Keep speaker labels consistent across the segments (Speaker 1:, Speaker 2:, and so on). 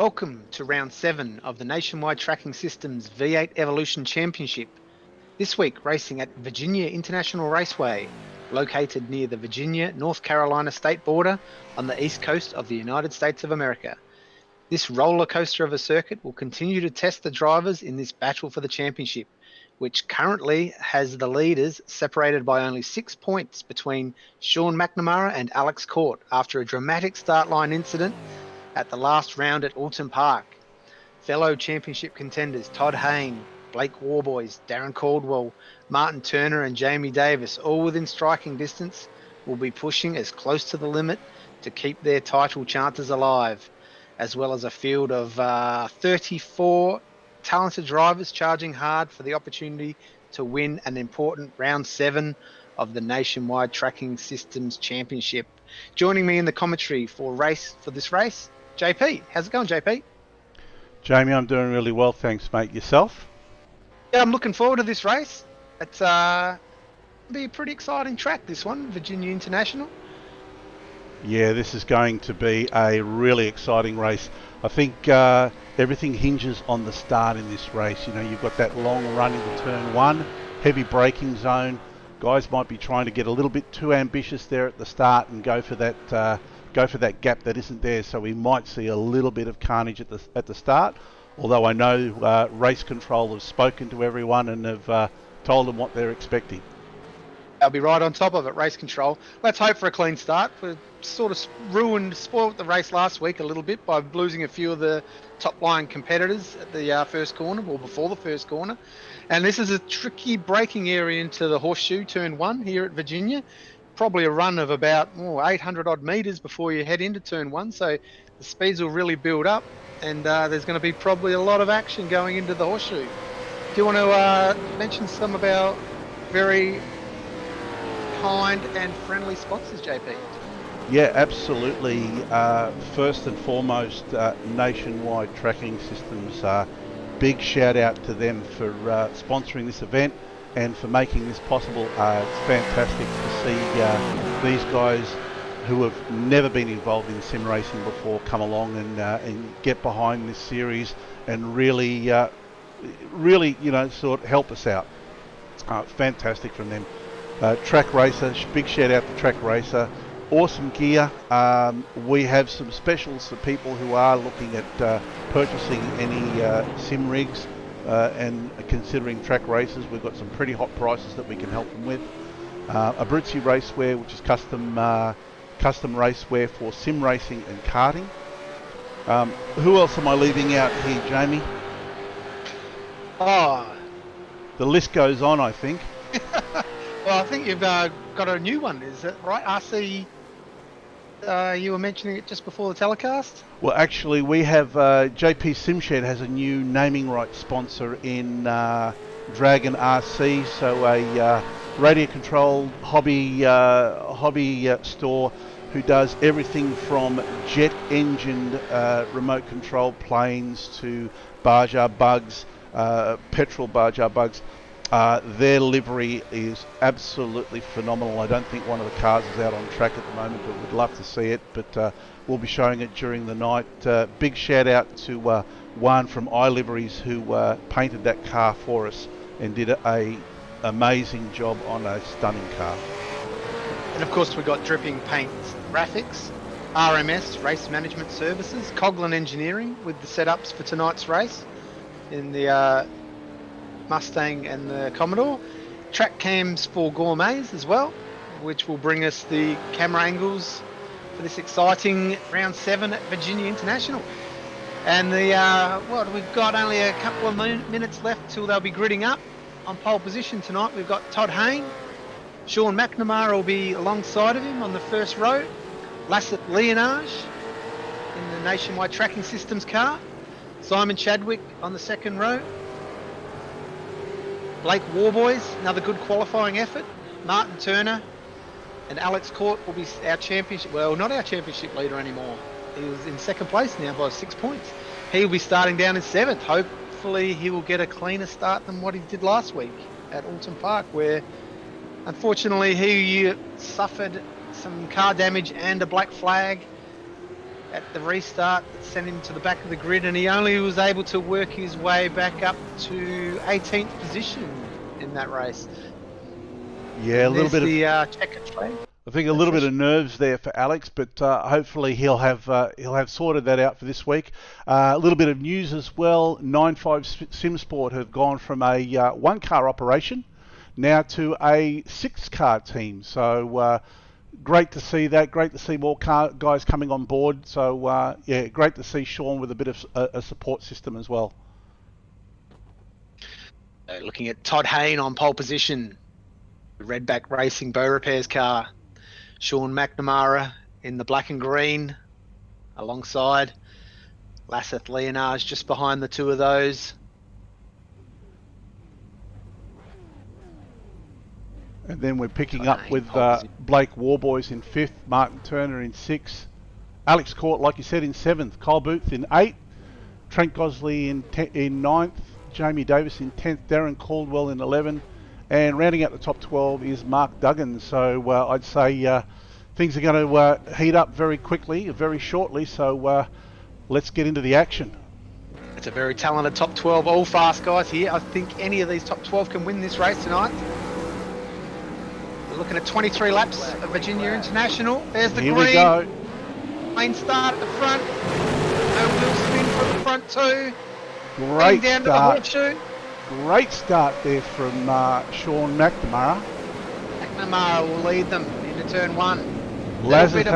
Speaker 1: Welcome to round 7 of the Nationwide Tracking Systems V8 Evolution Championship. This week racing at Virginia International Raceway, located near the Virginia-North Carolina state border on the east coast of the United States of America. This roller coaster of a circuit will continue to test the drivers in this battle for the championship, which currently has the leaders separated by only 6 points between Sean McNamara and Alex Court after a dramatic start line incident at the last round at Alton Park. Fellow championship contenders Todd Hayne, Blake Warboys, Darren Caldwell, Martin Turner and Jamie Davis, all within striking distance, will be pushing as close to the limit to keep their title chances alive, as well as a field of 34 talented drivers charging hard for the opportunity to win an important round 7 of the Nationwide Tracking Systems Championship. Joining me in the commentary for this race, JP. How's it going, JP?
Speaker 2: Jamie, I'm doing really well, thanks, mate. Yourself?
Speaker 1: Yeah, I'm looking forward to this race. It's be a pretty exciting track, this one, Virginia International.
Speaker 2: Yeah, this is going to be a really exciting race. I think everything hinges on the start in this race. You know, you've got that long run into turn 1, heavy braking zone. Guys might be trying to get a little bit too ambitious there at the start and go for that gap that isn't there. So we might see a little bit of carnage at the start. Although I know race control have spoken to everyone and have told them what they're expecting.
Speaker 1: I'll be right on top of it, race control. Let's hope for a clean start. We sort of spoiled the race last week a little bit by losing a few of the top line competitors at the first corner, or before the first corner. And this is a tricky braking area into the horseshoe, turn 1 here at Virginia. Probably a run of about 800 odd metres before you head into turn 1. So the speeds will really build up, and there's going to be probably a lot of action going into the horseshoe. Do you want to mention some of our very kind and friendly sponsors, JP?
Speaker 2: Yeah, absolutely. First and foremost, Nationwide Tracking Systems. Big shout out to them for sponsoring this event and for making this possible. It's fantastic to see these guys who have never been involved in sim racing before come along and get behind this series and really, sort of help us out. Fantastic from them. Track Racer, big shout out to Track Racer. Awesome gear. We have some specials for people who are looking at purchasing any sim rigs and considering track races. We've got some pretty hot prices that we can help them with. Abruzzi Racewear, which is custom racewear for sim racing and karting. Who else am I leaving out here, Jamie? The list goes on, I think.
Speaker 1: Well, I think you've got a new one, is it right? RC, you were mentioning it just before the telecast?
Speaker 2: Well, actually, we have JP Simshed has a new naming rights sponsor in Dragon RC, so a radio-controlled hobby store who does everything from jet-engined remote-controlled planes to Bar-Jar bugs, petrol Bar-Jar bugs. Their livery is absolutely phenomenal. I don't think one of the cars is out on track at the moment, but we'd love to see it. But we'll be showing it during the night. Big shout out to Juan from iLiveries who painted that car for us and did an amazing job on a stunning car.
Speaker 1: And of course we've got Dripping Paint Graphics, RMS Race Management Services, Coghlan Engineering with the setups for tonight's race in the Mustang and the Commodore. Track cams for gourmets as well, which will bring us the camera angles for this exciting round 7 at Virginia International. And we've got only a couple of minutes left till they'll be gridding up. On pole position tonight we've got Todd Hayne. Sean McNamara will be alongside of him on the first row. Lassett Leonage in the Nationwide Tracking Systems car. Simon Chadwick on the second row. Blake Warboys, another good qualifying effort. Martin Turner and Alex Court will be our championship, well, not our championship leader anymore. He was in second place now by 6 points. He will be starting down in 7th. Hopefully he will get a cleaner start than what he did last week at Alton Park, where unfortunately he suffered some car damage and a black flag at the restart that sent him to the back of the grid, and he only was able to work his way back up to 18th position in that race.
Speaker 2: Yeah,
Speaker 1: and
Speaker 2: a little bit
Speaker 1: the
Speaker 2: of
Speaker 1: checkered flag.
Speaker 2: I think a little bit of nerves there for Alex, but hopefully he'll have sorted that out for this week. A little bit of news as well. 9.5 SimSport have gone from a one-car operation now to a six-car team. So great to see that. Great to see more guys coming on board. So yeah, great to see Sean with a bit of a support system as well.
Speaker 1: Looking at Todd Hayne on pole position, the Redback Racing Bow Repairs car. Sean McNamara in the black and green alongside. Lasseth Leonage just behind the two of those.
Speaker 2: And then we're picking up with Blake Warboys in 5th, Martin Turner in 6th, Alex Court, like you said, in 7th, Kyle Booth in 8th, Trent Gosley in 9th, Jamie Davis in 10th, Darren Caldwell in 11th, and rounding out the top 12 is Mark Duggan. So I'd say things are going to heat up very quickly, very shortly. So let's get into the action.
Speaker 1: It's a very talented top 12, all fast guys here. I think any of these top 12 can win this race tonight. We're looking at 23 laps of Virginia International. There's the
Speaker 2: Here
Speaker 1: green.
Speaker 2: we go.
Speaker 1: Main start at the front. No wheel spin from the front two.
Speaker 2: Great
Speaker 1: down
Speaker 2: start.
Speaker 1: To the horseshoe.
Speaker 2: Great start there from Sean McNamara.
Speaker 1: McNamara will lead them into turn 1.
Speaker 2: Little
Speaker 1: bit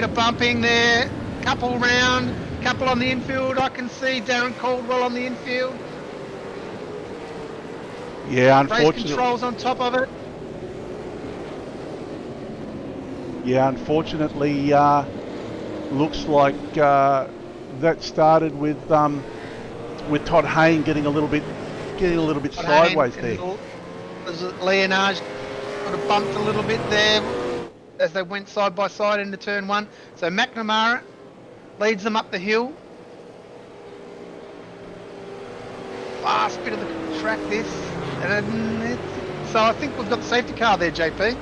Speaker 1: of bumping there. Couple round, couple on the infield. I can see Darren Caldwell on the infield.
Speaker 2: Yeah,
Speaker 1: Race
Speaker 2: unfortunately.
Speaker 1: controls on top of it.
Speaker 2: Yeah, unfortunately, looks like that started with Todd Hayne getting a little bit sideways there.
Speaker 1: Leonage sort of bumped a little bit there as they went side by side into turn 1. So McNamara leads them up the hill. Last bit of the track this. So I think we've got the safety car there, JP,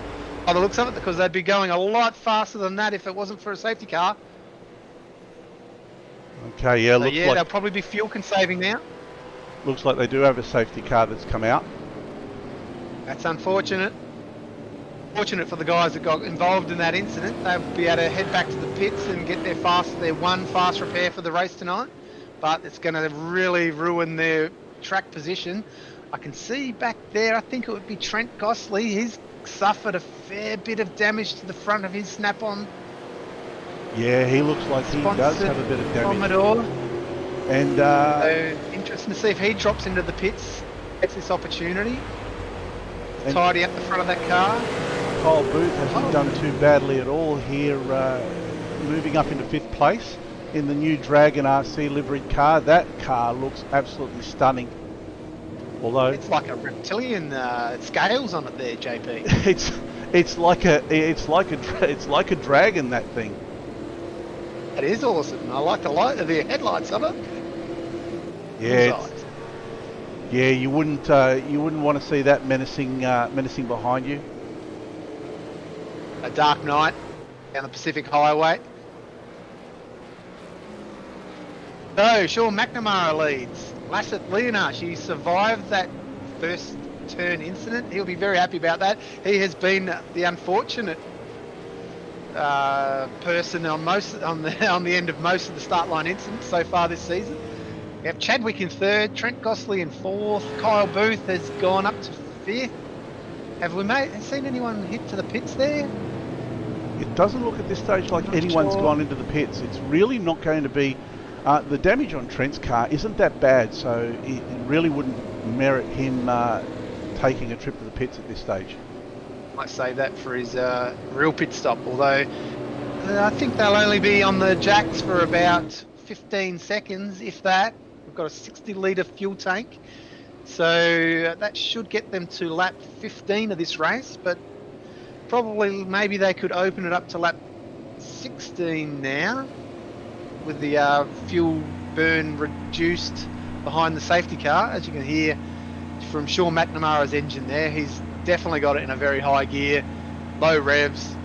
Speaker 1: by the looks of it, because they'd be going a lot faster than that if it wasn't for a safety car.
Speaker 2: Okay, yeah,
Speaker 1: So
Speaker 2: looks
Speaker 1: yeah,
Speaker 2: like
Speaker 1: they'll probably be fuel conserving now.
Speaker 2: looks like they do have a safety car that's come out.
Speaker 1: That's unfortunate. Fortunate for the guys that got involved in that incident. They'll be able to head back to the pits and get their one fast repair for the race tonight. But it's going to really ruin their track position. I can see back there, I think it would be Trent Gosley. He's suffered a fair bit of damage to the front of his snap-on.
Speaker 2: Yeah, he looks like he does have a bit of damage.
Speaker 1: Commodore.
Speaker 2: And
Speaker 1: So interesting to see if he drops into the pits, gets this opportunity. Tidy up the front of that car.
Speaker 2: Kyle Booth hasn't done too badly at all here, moving up into 5th place in the new Dragon RC liveried car. That car looks absolutely stunning. Although
Speaker 1: it's like a reptilian scales on it there, JP.
Speaker 2: it's like a dragon, that thing.
Speaker 1: It is awesome. I like the light of the headlights of it.
Speaker 2: Yeah, yeah. You wouldn't want to see that menacing behind you.
Speaker 1: A dark night down the Pacific Highway. So Sean McNamara leads. Lasseth Leonage, he survived that first turn incident. He'll be very happy about that. He has been the unfortunate person on the end of most of the start line incidents so far this season. We have Chadwick in 3rd, Trent Gosley in 4th, Kyle Booth has gone up to 5th. Have we seen anyone hit to the pits there?
Speaker 2: It doesn't look at this stage like anyone's gone into the pits. It's really not going to be. The damage on Trent's car isn't that bad, so it really wouldn't merit him taking a trip to the pits at this stage.
Speaker 1: Might save that for his real pit stop, although I think they'll only be on the jacks for about 15 seconds, if that. We've got a 60-litre fuel tank, so that should get them to lap 15 of this race, but probably maybe they could open it up to lap 16 now with the fuel burn reduced behind the safety car. As you can hear from Sean McNamara's engine there, he's definitely got it in a very high gear, low revs,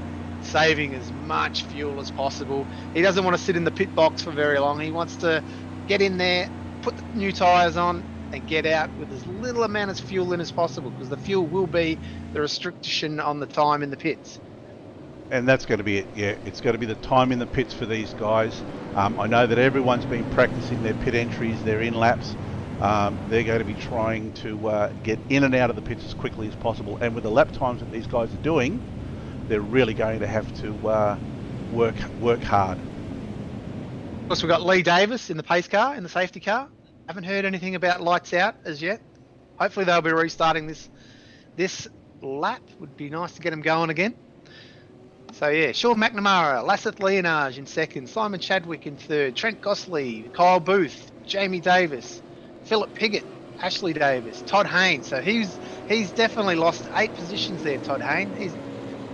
Speaker 1: saving as much fuel as possible. He doesn't want to sit in the pit box for very long. He wants to get in there, put the new tyres on, and get out with as little amount of fuel in as possible, because the fuel will be the restriction on the time in the pits.
Speaker 2: And that's going to be it, yeah. It's going to be the time in the pits for these guys. I know that everyone's been practicing their pit entries, their in-laps. They're going to be trying to get in and out of the pits as quickly as possible. And with the lap times that these guys are doing, they're really going to have to work hard.
Speaker 1: Of course, we've got Lee Davis in the pace car, in the safety car. Haven't heard anything about lights out as yet. Hopefully they'll be restarting this lap. Would be nice to get them going again. So yeah, Sean McNamara, Lasseth Leonage in second, Simon Chadwick in third, Trent Gosling, Kyle Booth, Jamie Davis, Philip Piggott, Ashley Davis, Todd Haynes. So he's definitely lost 8 positions there, Todd Haynes.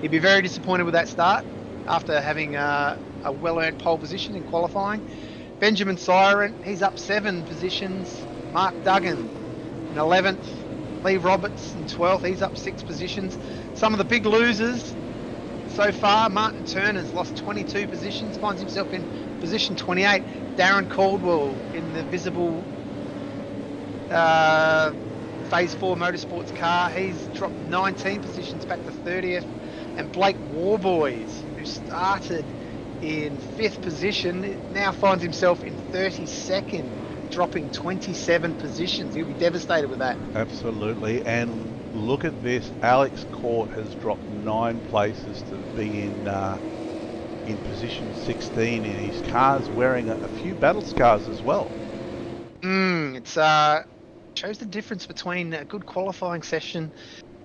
Speaker 1: He'd be very disappointed with that start after having a well-earned pole position in qualifying. Benjamin Siren, he's up 7 positions. Mark Duggan in 11th. Lee Roberts in 12th, he's up 6 positions. Some of the big losers so far, Martin Turner's lost 22 positions, finds himself in position 28. Darren Caldwell in the visible Phase 4 Motorsports car, he's dropped 19 positions back to 30th. And Blake Warboys, who started in 5th position, now finds himself in 32nd, dropping 27 positions. He'll be devastated with that.
Speaker 2: Absolutely. And look at this, Alex Court has dropped 9 places to be in position 16, and his car's wearing a few battle scars as well.
Speaker 1: It shows the difference between a good qualifying session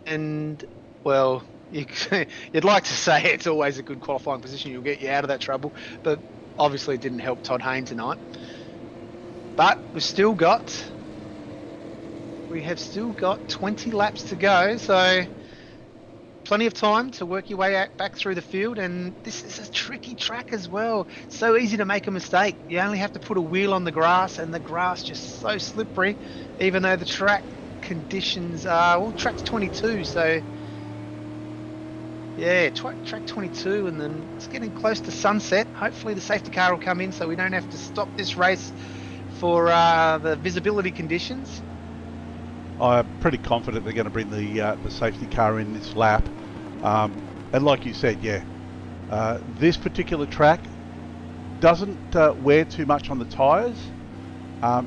Speaker 1: and, well, you'd like to say it's always a good qualifying position, you'll get you out of that trouble, but obviously it didn't help Todd Haynes tonight. But we have still got 20 laps to go, so plenty of time to work your way back through the field. And this is a tricky track as well. So easy to make a mistake. You only have to put a wheel on the grass, and the grass just so slippery, even though the track conditions are, well, track's 22, so yeah, track 22, and then it's getting close to sunset. Hopefully the safety car will come in so we don't have to stop this race for the visibility conditions.
Speaker 2: I'm pretty confident they're going to bring the safety car in this lap. And like you said, yeah, this particular track doesn't wear too much on the tyres.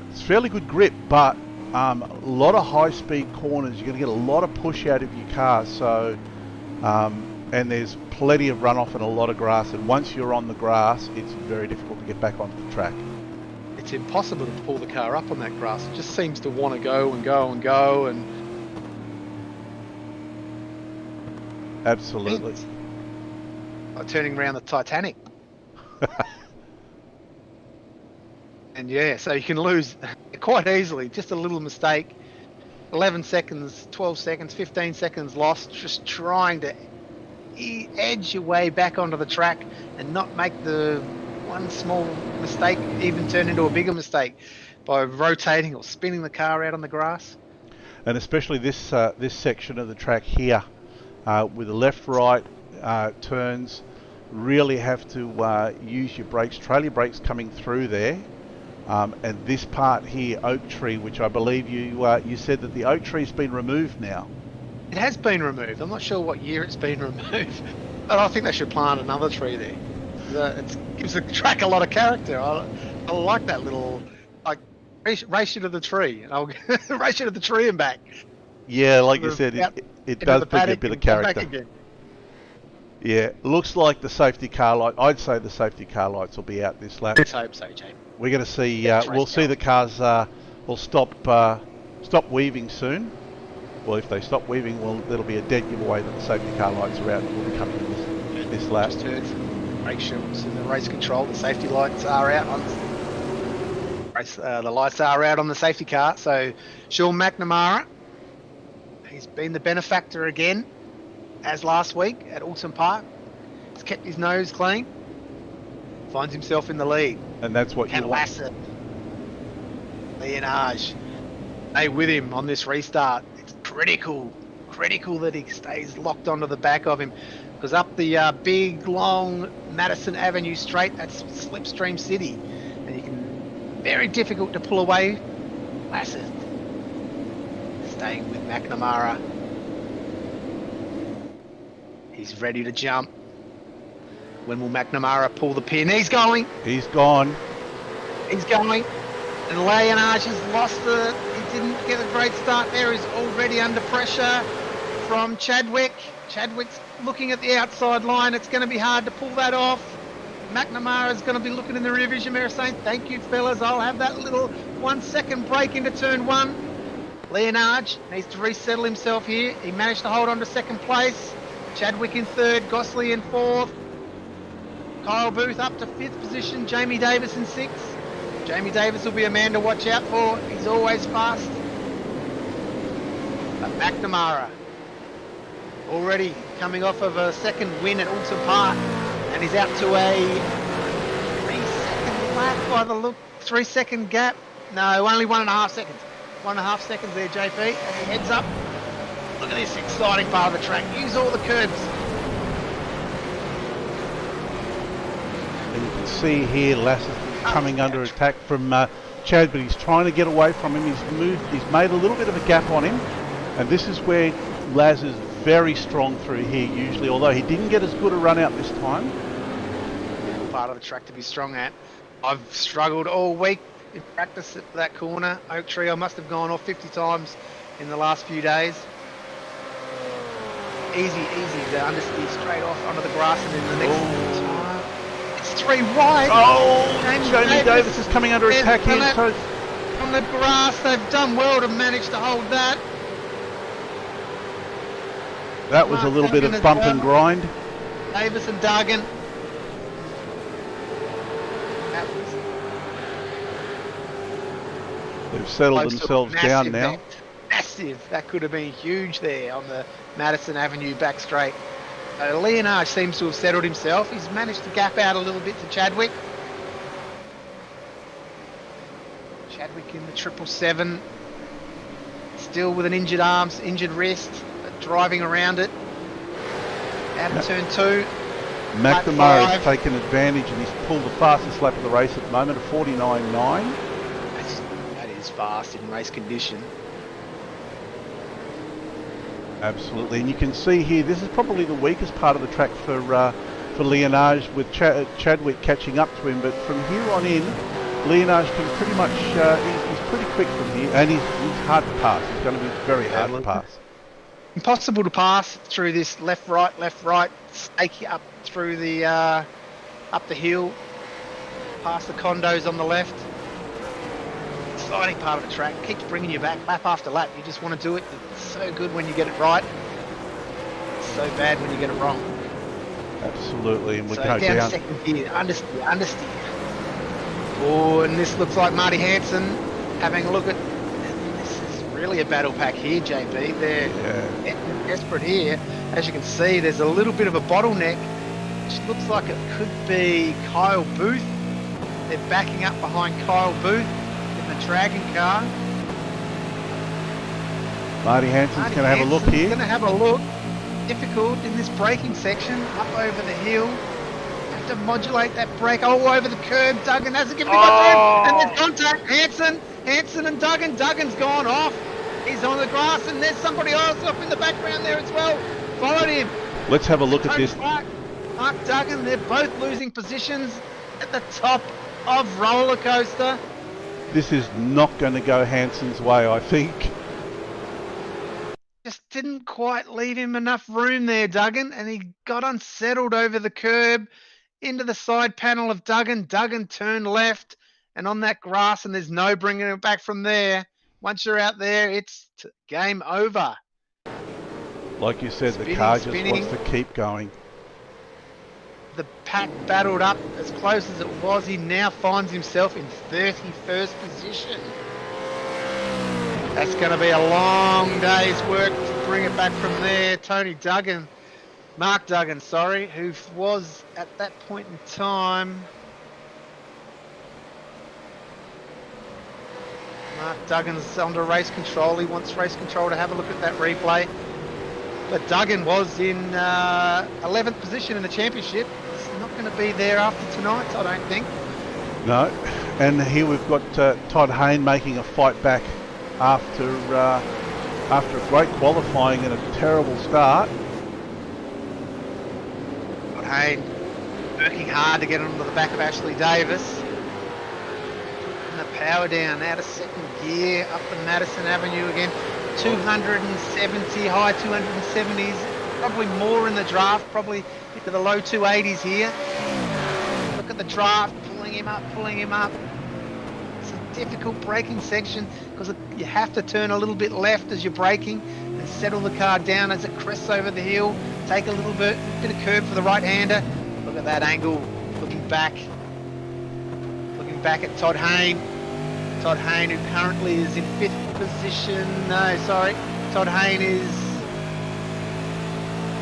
Speaker 2: It's fairly good grip, but a lot of high-speed corners. You're going to get a lot of push out of your car. So, and there's plenty of runoff and a lot of grass. And once you're on the grass, it's very difficult to get back onto the track.
Speaker 1: It's impossible to pull the car up on that grass. It just seems to want to go and go and go, and
Speaker 2: absolutely,
Speaker 1: like turning around the Titanic. And yeah, so you can lose quite easily, just a little mistake. 11 seconds, 12 seconds, 15 seconds lost, just trying to edge your way back onto the track and not make the one small mistake even turn into a bigger mistake by rotating or spinning the car out on the grass.
Speaker 2: And especially this this section of the track here, with the left-right turns, really have to use your brakes, trailer brakes coming through there. And this part here, oak tree, which I believe you said that the oak tree's been removed now.
Speaker 1: It has been removed. I'm not sure what year it's been removed, but I think they should plant another tree there. It gives the track a lot of character. I like that little, like, race you to the tree, and I'll race you to the tree and back.
Speaker 2: Yeah, like you said, it does bring a bit of character. Yeah, looks like the safety car light. I'd say the safety car lights will be out this lap.
Speaker 1: Let's hope so, Jake.
Speaker 2: We're going to see. We'll see the cars will stop weaving soon. Well, if they stop weaving, well, that'll be a dead giveaway that the safety car lights are out and will be coming in this lap.
Speaker 1: Just heard from brake shields in the race control. The safety lights are out on the lights are out on the safety car. So Sean McNamara, he's been the benefactor again, as last week at Alton Park. He's kept his nose clean. Finds himself in the lead.
Speaker 2: And that's what you want.
Speaker 1: Lasseth, Leonage, stay with him on this restart. It's critical critical that he stays locked onto the back of him, because up the big, long Madison Avenue straight, that's Slipstream City, and you can, very difficult to pull away. Lasseth staying with McNamara. He's ready to jump. When will McNamara pull the pin? He's going.
Speaker 2: He's gone.
Speaker 1: He's going. And Leonage has lost the... He didn't get a great start there. He's already under pressure from Chadwick. Chadwick's looking at the outside line. It's going to be hard to pull that off. McNamara's going to be looking in the rear vision mirror saying, thank you, fellas. I'll have that little 1 second break into turn one. Leonage needs to resettle himself here. He managed to hold on to second place. Chadwick in third. Gosling in fourth. Kyle Booth up to fifth position. Jamie Davis in sixth. Jamie Davis will be a man to watch out for. He's always fast. But McNamara already coming off of a second win at Oulton Park, and he's out to a 3-second lap by the look. 3-second gap. No, only 1.5 seconds. 1.5 seconds there, JP, as he heads up. Look at this exciting part of the track. Use all the curbs.
Speaker 2: And you can see here Lasseth coming under attack from Chad, but he's trying to get away from him. He's made a little bit of a gap on him, and this is where Laz is very strong through here usually, although he didn't get as good a run out this time.
Speaker 1: Part of the track to be strong at. I've struggled all week in practice at that corner. Oak Tree, I must have gone off 50 times in the last few days. Easy to understeer straight off onto the grass, and then the next time it's 3 wide.
Speaker 2: Oh, Jamie Davis is coming under attack here.
Speaker 1: On the grass, they've done well to manage to hold that.
Speaker 2: That was a little bit of bump and grind.
Speaker 1: Davis and Duggan.
Speaker 2: They've settled themselves down now.
Speaker 1: Massive. That could have been huge there on the Madison Avenue back straight. Leonage seems to have settled himself. He's managed to gap out a little bit to Chadwick. Chadwick in the 777. Still with an injured arm, injured wrist, but driving around it. Out of turn 2.
Speaker 2: McNamara has taken advantage, and he's pulled the fastest lap of the race at the moment, a 49.9.
Speaker 1: That is fast in race condition.
Speaker 2: Absolutely, and you can see here, this is probably the weakest part of the track for Leonage, with Chadwick catching up to him, but from here on in, Leonage can pretty much, he's pretty quick from here, and he's hard to pass. He's going to be very hard to pass.
Speaker 1: Impossible to pass through this left, right, stake up through the, up the hill, past the condos on the left. Exciting part of the track, keeps bringing you back lap after lap. You just want to do it. It's so good when you get it right. It's so bad when you get it wrong.
Speaker 2: Absolutely, and we
Speaker 1: so
Speaker 2: go down.
Speaker 1: Second gear, understeer. Oh, and this looks like Marty Hansen having a look at. This is really a battle pack here, JB. They're desperate here. As you can see, there's a little bit of a bottleneck, which looks like it could be Kyle Booth. They're backing up behind Kyle Booth in the Dragon car.
Speaker 2: Marty Hansen's going to have a look here.
Speaker 1: Going to have a look. Difficult in this braking section, up over the hill. Have to modulate that brake. Oh, over the curb. Duggan hasn't given him much room. And there's contact. Hansen and Duggan. Duggan's gone off. He's on the grass, and there's somebody else up in the background there as well. Followed him.
Speaker 2: Let's have a look at this.
Speaker 1: Mark Duggan, they're both losing positions at the top of roller coaster.
Speaker 2: This is not going to go Hansen's way, I think.
Speaker 1: Just didn't quite leave him enough room there, Duggan, and he got unsettled over the curb into the side panel of Duggan. Duggan turned left and on that grass, and there's no bringing it back from there. Once you're out there, it's game over.
Speaker 2: Like you said, the car just wants to keep going.
Speaker 1: The pack battled up as close as it was. He now finds himself in 31st position. That's going to be a long day's work to bring it back from there. Mark Duggan, who was at that point in time. Mark Duggan's under race control. He wants race control to have a look at that replay. But Duggan was in 11th position in the championship. He's not going to be there after tonight, I don't think.
Speaker 2: No. And here we've got Todd Hayne making a fight back after a great qualifying and a terrible start.
Speaker 1: Todd Hayne working hard to get onto the back of Ashley Davis. And the power down out of second gear up the Madison Avenue again. 270, high 270s, probably more in the draft, probably into the low 280s here. Look at the draft, pulling him up. It's a difficult braking section because you have to turn a little bit left as you're braking and settle the car down as it crests over the hill. Take a little bit of curb for the right-hander. Look at that angle, looking back at Todd Hayne. Todd Hayne, who currently is in 5th position. No, sorry. Todd Hayne is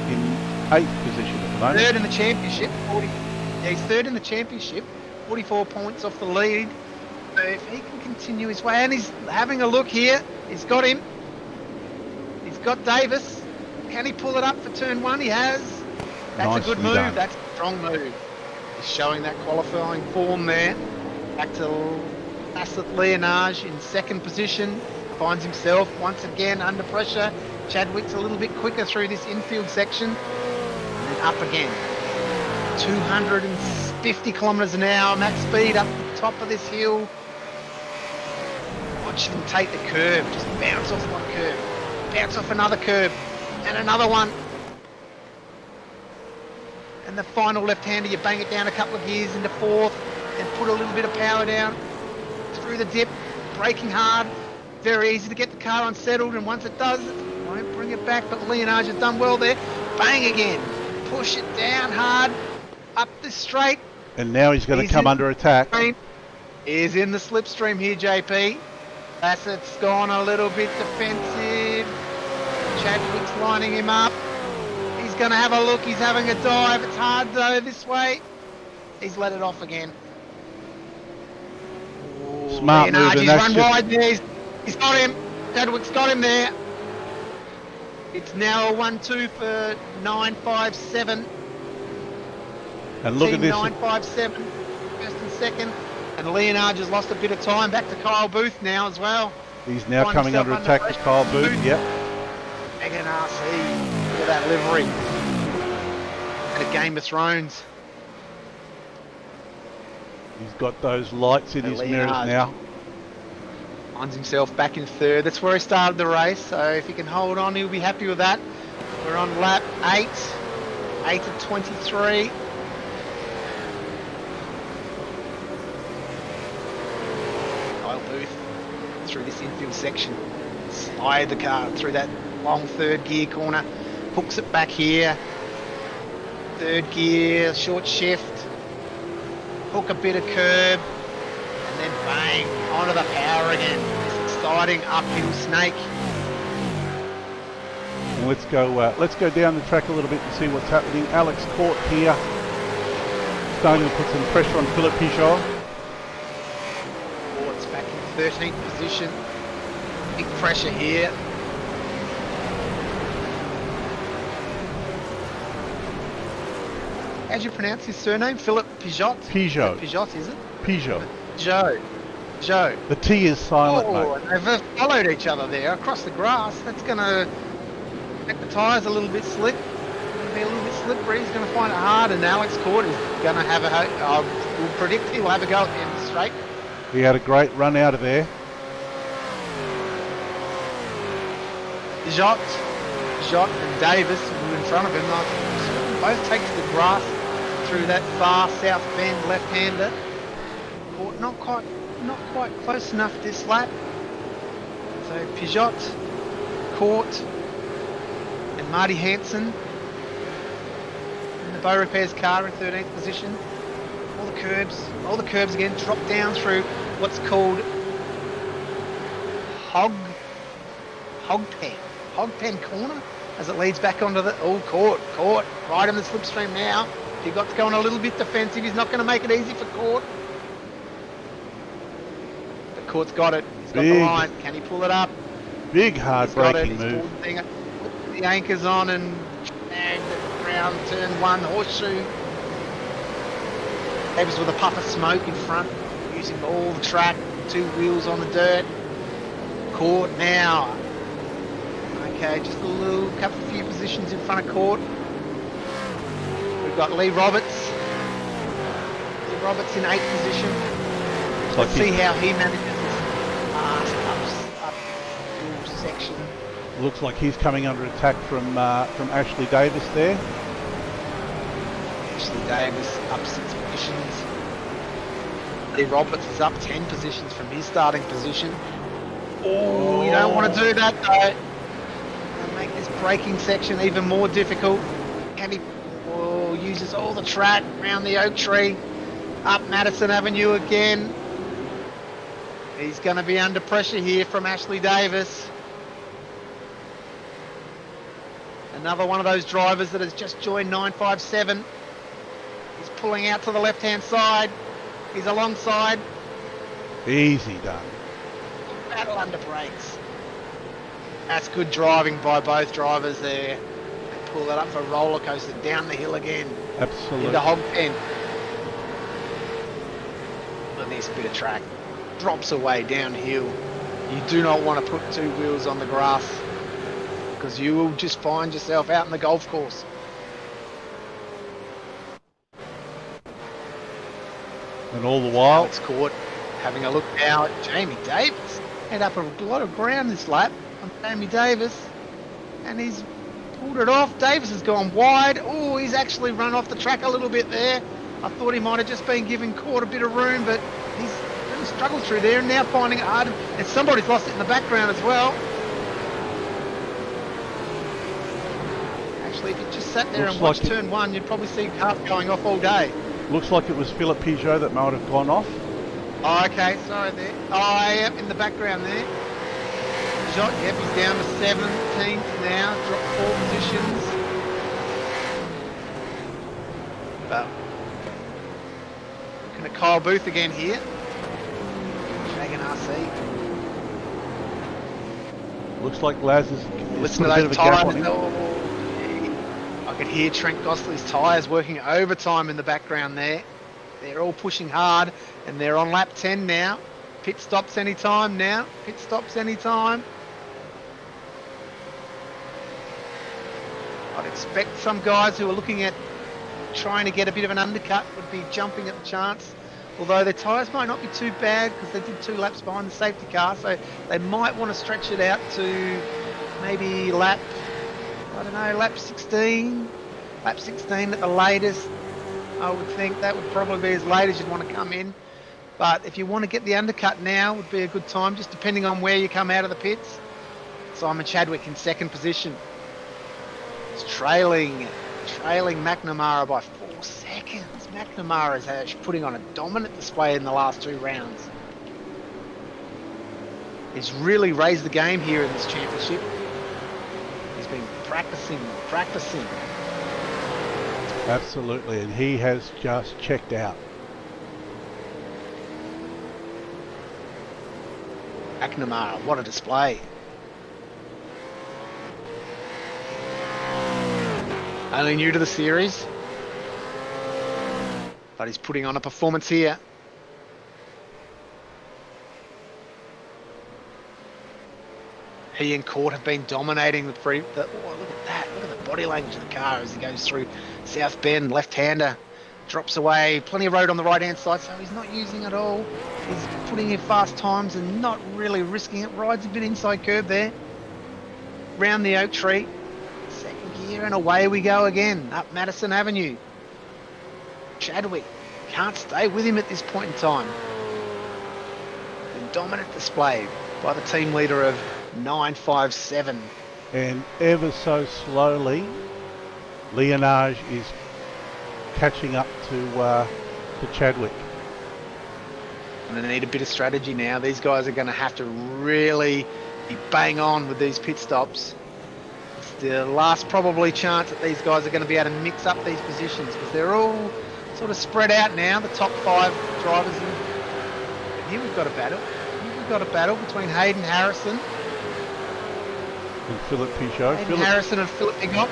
Speaker 2: in 8th position at the moment.
Speaker 1: 3rd in the championship. He's 3rd in the championship. 44 points off the lead. So if he can continue his way, and he's having a look here. He's got him. He's got Davis. Can he pull it up for turn 1? He has. That's a good move.
Speaker 2: Done.
Speaker 1: That's a strong move. He's showing that qualifying form there. Back to Asset Leonage in 2nd position, finds himself once again under pressure. Chadwick's a little bit quicker through this infield section, and then up again. 250 kilometres an hour, max speed up the top of this hill. Watch them take the curb, just bounce off one curb, bounce off another curb, and another one. And the final left-hander, you bang it down a couple of gears into 4th, and put a little bit of power down. Through the dip, braking hard, very easy to get the car unsettled, and once it does, it won't bring it back, but Leonage has done well there. Bang again, push it down hard, up the straight.
Speaker 2: And now he's going to come under attack.
Speaker 1: He's in the slipstream here, JP. Bassett's gone a little bit defensive. Chadwick's lining him up. He's going to have a look, he's having a dive, it's hard though this way. He's let it off again.
Speaker 2: Smart move, and
Speaker 1: he's
Speaker 2: that's
Speaker 1: run
Speaker 2: just...
Speaker 1: wide there. He's got him. Chadwick's got him there. It's now a 1-2 for 957.
Speaker 2: And look at this.
Speaker 1: 957, 1st and 2nd. And Leonage has lost a bit of time. Back to Kyle Booth now as well.
Speaker 2: He's now coming under attack with Kyle Booth. Yep.
Speaker 1: Megan RC. Look at that livery. And a Game of Thrones.
Speaker 2: He's got those lights in his mirrors now.
Speaker 1: Finds himself back in 3rd. That's where he started the race. So if he can hold on, he'll be happy with that. We're on lap 8. 8 of 23. Kyle Booth through this infield section. Slide the car through that long 3rd gear corner. Hooks it back here. 3rd gear, short shift. Hook a bit of curb, and then bang, onto the power again. This exciting uphill snake.
Speaker 2: And let's go down the track a little bit and see what's happening. Alex Court here, starting to put some pressure on Philip Pichot.
Speaker 1: Court's back in 13th position. Big pressure here. How do you pronounce his surname? Philip Pichot?
Speaker 2: Pichot.
Speaker 1: Pichot, is it?
Speaker 2: Pichot.
Speaker 1: Joe.
Speaker 2: The T is silent, mate.
Speaker 1: They've followed each other there across the grass. That's going to make the tyres a little bit slick. It'll be a little bit slippery. He's going to find it hard, and Alex Court is going to have we'll predict he'll have a go at the end of the straight.
Speaker 2: He had a great run out of there.
Speaker 1: Pichot and Davis, who were in front of him, both take to the grass through that far south bend left-hander. Court not quite close enough this lap. So Pichot, Court, and Marty Hansen in the Bow Repairs car in 13th position. All the curbs again, drop down through what's called Hogpen corner as it leads back onto the Court right in the slipstream now. He got to go on a little bit defensive. He's not going to make it easy for Court. But Court's got it. He's got the line. Can he pull it up?
Speaker 2: Big hard braking move.
Speaker 1: the anchors on and snag the ground, turn one, horseshoe. Davis with a puff of smoke in front, using all the track, 2 wheels on the dirt. Court now. Okay, just a few positions in front of Court. We've got Lee Roberts. Lee Roberts in 8th position. Let's see how he manages this last uphill section.
Speaker 2: Looks like he's coming under attack from Ashley Davis there.
Speaker 1: Ashley Davis up 6 positions. Lee Roberts is up 10 positions from his starting position. Oh, you don't want to do that though. It'll make this braking section even more difficult. And he uses all the track around the oak tree. Up Madison Avenue again. He's going to be under pressure here from Ashley Davis. Another one of those drivers that has just joined 957. He's pulling out to the left-hand side. He's alongside.
Speaker 2: Easy done.
Speaker 1: Battle under brakes. That's good driving by both drivers there. They pull that up for a roller coaster down the hill again.
Speaker 2: Absolutely.
Speaker 1: Into hog pen. Look at this bit of track. Drops away downhill. You do not want to put 2 wheels on the grass because you will just find yourself out in the golf course.
Speaker 2: And all the while,
Speaker 1: Alex Court having a look now at Jamie Davis. Had up a lot of ground this lap on Jamie Davis, and he's pulled it off. Davis has gone wide. Oh, he's actually run off the track a little bit there. I thought he might have just been giving Court a bit of room, but he's really struggled through there and now finding it hard. And somebody's lost it in the background as well. Actually, if you just sat there and watched turn 1, you'd probably see cars going off all day.
Speaker 2: Looks like it was Philip Pigeot that might have gone off.
Speaker 1: Oh, okay, sorry there. Oh, yep, in the background there. Shot, yep, he's down to 17th now, dropped 4 positions. But looking at Kyle Booth again here. Dragon RC.
Speaker 2: Looks like Laz is
Speaker 1: listen to those tyres. I could hear Trent Gosley's tyres working overtime in the background there. They're all pushing hard, and they're on lap 10 now. Pit stops anytime now. Pit stops anytime. I'd expect some guys who are looking at trying to get a bit of an undercut would be jumping at the chance. Although their tyres might not be too bad because they did 2 laps behind the safety car, so they might want to stretch it out to maybe lap 16. Lap 16 at the latest. I would think that would probably be as late as you'd want to come in. But if you want to get the undercut now, would be a good time, just depending on where you come out of the pits. Simon Chadwick in 2nd position. It's trailing McNamara by 4 seconds. McNamara is actually putting on a dominant display in the last 2 rounds. He's really raised the game here in this championship. He's been practicing.
Speaker 2: Absolutely, and he has just checked out.
Speaker 1: McNamara, what a display. Only new to the series, but he's putting on a performance here. He and Court have been dominating the look at that. Look at the body language of the car as he goes through South Bend. Left-hander drops away. Plenty of road on the right-hand side, so he's not using it all. He's putting in fast times and not really risking it. Rides a bit inside curb there. Round the oak tree. 2nd gear and away we go again. Up Madison Avenue. Chadwick can't stay with him at this point in time. A dominant display by the team leader of 957.
Speaker 2: And ever so slowly, Leonage is catching up to Chadwick.
Speaker 1: And they need a bit of strategy now. These guys are going to have to really be bang on with these pit stops. It's the last probably chance that these guys are going to be able to mix up these positions because they're all sort of spread out now, the top 5 drivers. And here we've got a battle. Between Hayden Harrison
Speaker 2: And Philip Peugeot.
Speaker 1: Hayden Harrison and Philip Peugeot.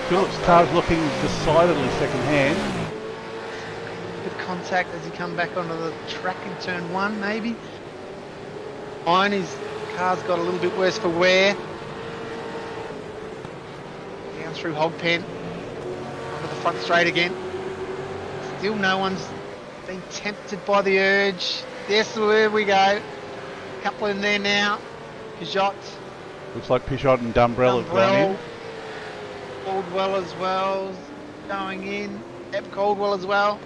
Speaker 2: Philip's car's looking decidedly second hand.
Speaker 1: Good contact as he come back onto the track in turn 1, maybe. Mine, his car's got a little bit worse for wear. Down through Hogpen. Onto the front straight again. Still no one's been tempted by the urge. Yes, there we go. Couple in there now. Peugeot.
Speaker 2: Looks like Peugeot and Dumbrell have gone in.
Speaker 1: Caldwell as well. Going in. Yep, Caldwell as well.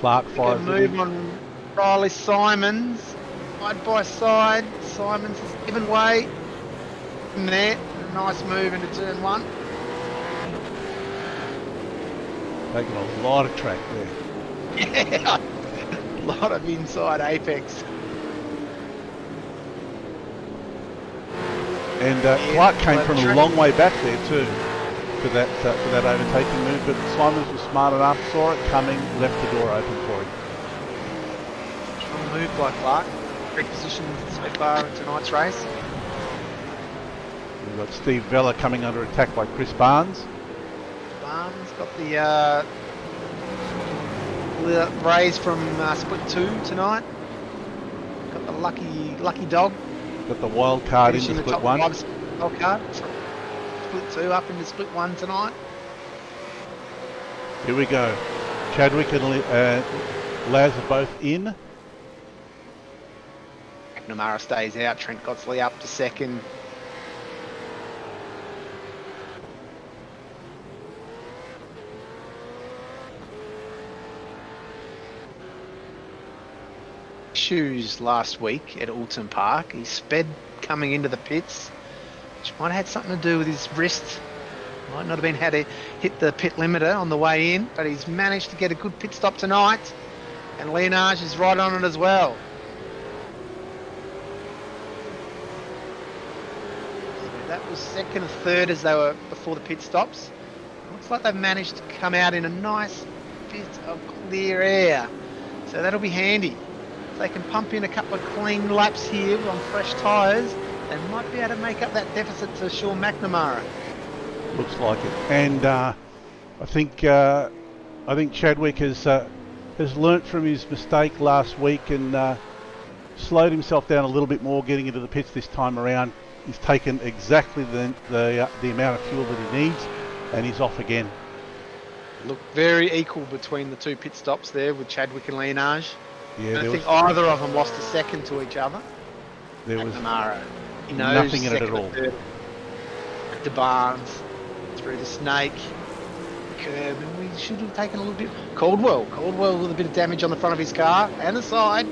Speaker 2: Clark fires
Speaker 1: move on Riley Simons. Side by side. Simons is given way. In there. A nice move into turn 1.
Speaker 2: Taking a lot of track there.
Speaker 1: Yeah. A lot of inside apex.
Speaker 2: And Clark came from a long way back there too for that overtaking move, but Simons was smart enough, saw it coming, left the door open for him.
Speaker 1: Strong move by Clark. Great position so far in tonight's race.
Speaker 2: We've got Steve Vella coming under attack by Chris Barnes.
Speaker 1: Barnes got the raise from split 2 tonight. Got the lucky dog.
Speaker 2: Got the wild card into split 1.
Speaker 1: Wild card. Split 2 up into split 1 tonight.
Speaker 2: Here we go. Chadwick and Laz are both in.
Speaker 1: McNamara stays out. Trent Godsley up to second. Issues last week at Alton Park. He sped coming into the pits, which might have had something to do with his wrist. Might not have been how to hit the pit limiter on the way in, but he's managed to get a good pit stop tonight, and Leonage is right on it as well. So that was second and third as they were before the pit stops. Looks like they've managed to come out in a nice bit of clear air, so that'll be handy. They can pump in a couple of clean laps here on fresh tyres, they might be able to make up that deficit to Sean McNamara.
Speaker 2: Looks like it. And I think Chadwick has learnt from his mistake last week and slowed himself down a little bit more getting into the pits this time around. He's taken exactly the amount of fuel that he needs, and he's off again.
Speaker 1: Look very equal between the two pit stops there with Chadwick and Leonage.
Speaker 2: Yeah,
Speaker 1: I don't think either of them lost a second to each other.
Speaker 2: There was
Speaker 1: McNamara, he knows
Speaker 2: nothing in it at all.
Speaker 1: The Barnes, through the snake, curb, and we should have taken a little bit. Caldwell with a bit of damage on the front of his car and the side.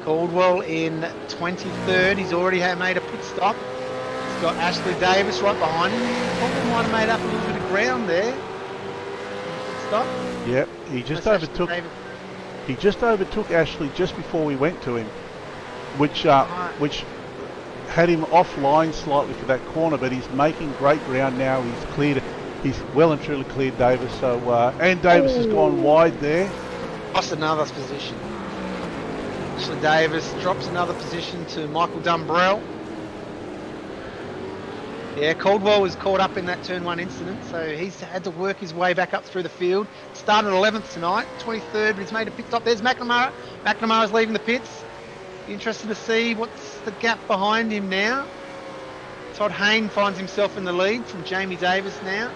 Speaker 1: Caldwell in 23rd, he's already made a pit stop. He's got Ashley Davis right behind him. Probably might have made up a little bit of ground there. Pit stop.
Speaker 2: Yep, he just overtook. He just overtook Ashley just before we went to him, which had him offline slightly for that corner, but he's making great ground now. He's well and truly cleared Davis. So and Davis has gone wide there.
Speaker 1: Lost another position. Ashley Davis drops another position to Michael Dumbrell. Yeah, Caldwell was caught up in that turn 1 incident, so he's had to work his way back up through the field. Started 11th tonight, 23rd, but he's made a pit stop. There's McNamara. McNamara's leaving the pits. Be interested to see what's the gap behind him now. Todd Hayne finds himself in the lead from Jamie Davis now.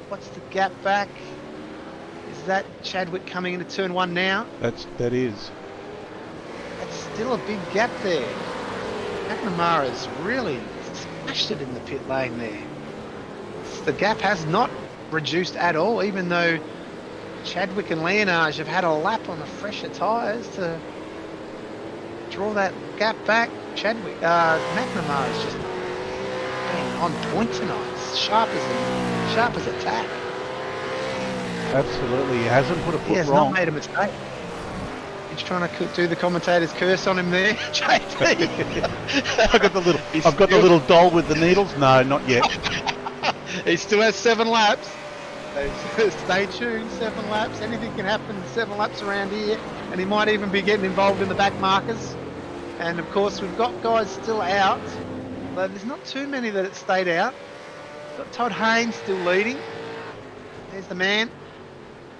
Speaker 1: What's the gap back? Is that Chadwick coming into turn 1 now?
Speaker 2: That is.
Speaker 1: That's still a big gap there. McNamara's really smashed it in the pit lane there. The gap has not reduced at all, even though Chadwick and Leonage have had a lap on the fresher tyres to draw that gap back. McNamara's just been on point tonight. Sharp as a tack.
Speaker 2: Absolutely, he hasn't put a foot
Speaker 1: wrong. He has not made a mistake. He's trying to do the commentator's curse on him there, JT.
Speaker 2: I've got the little doll with the needles. No, not yet.
Speaker 1: He still has 7 laps. So stay tuned, 7 laps. Anything can happen 7 laps around here. And he might even be getting involved in the back markers. And of course, we've got guys still out. But there's not too many that have stayed out. We've got Todd Haynes still leading. There's the man.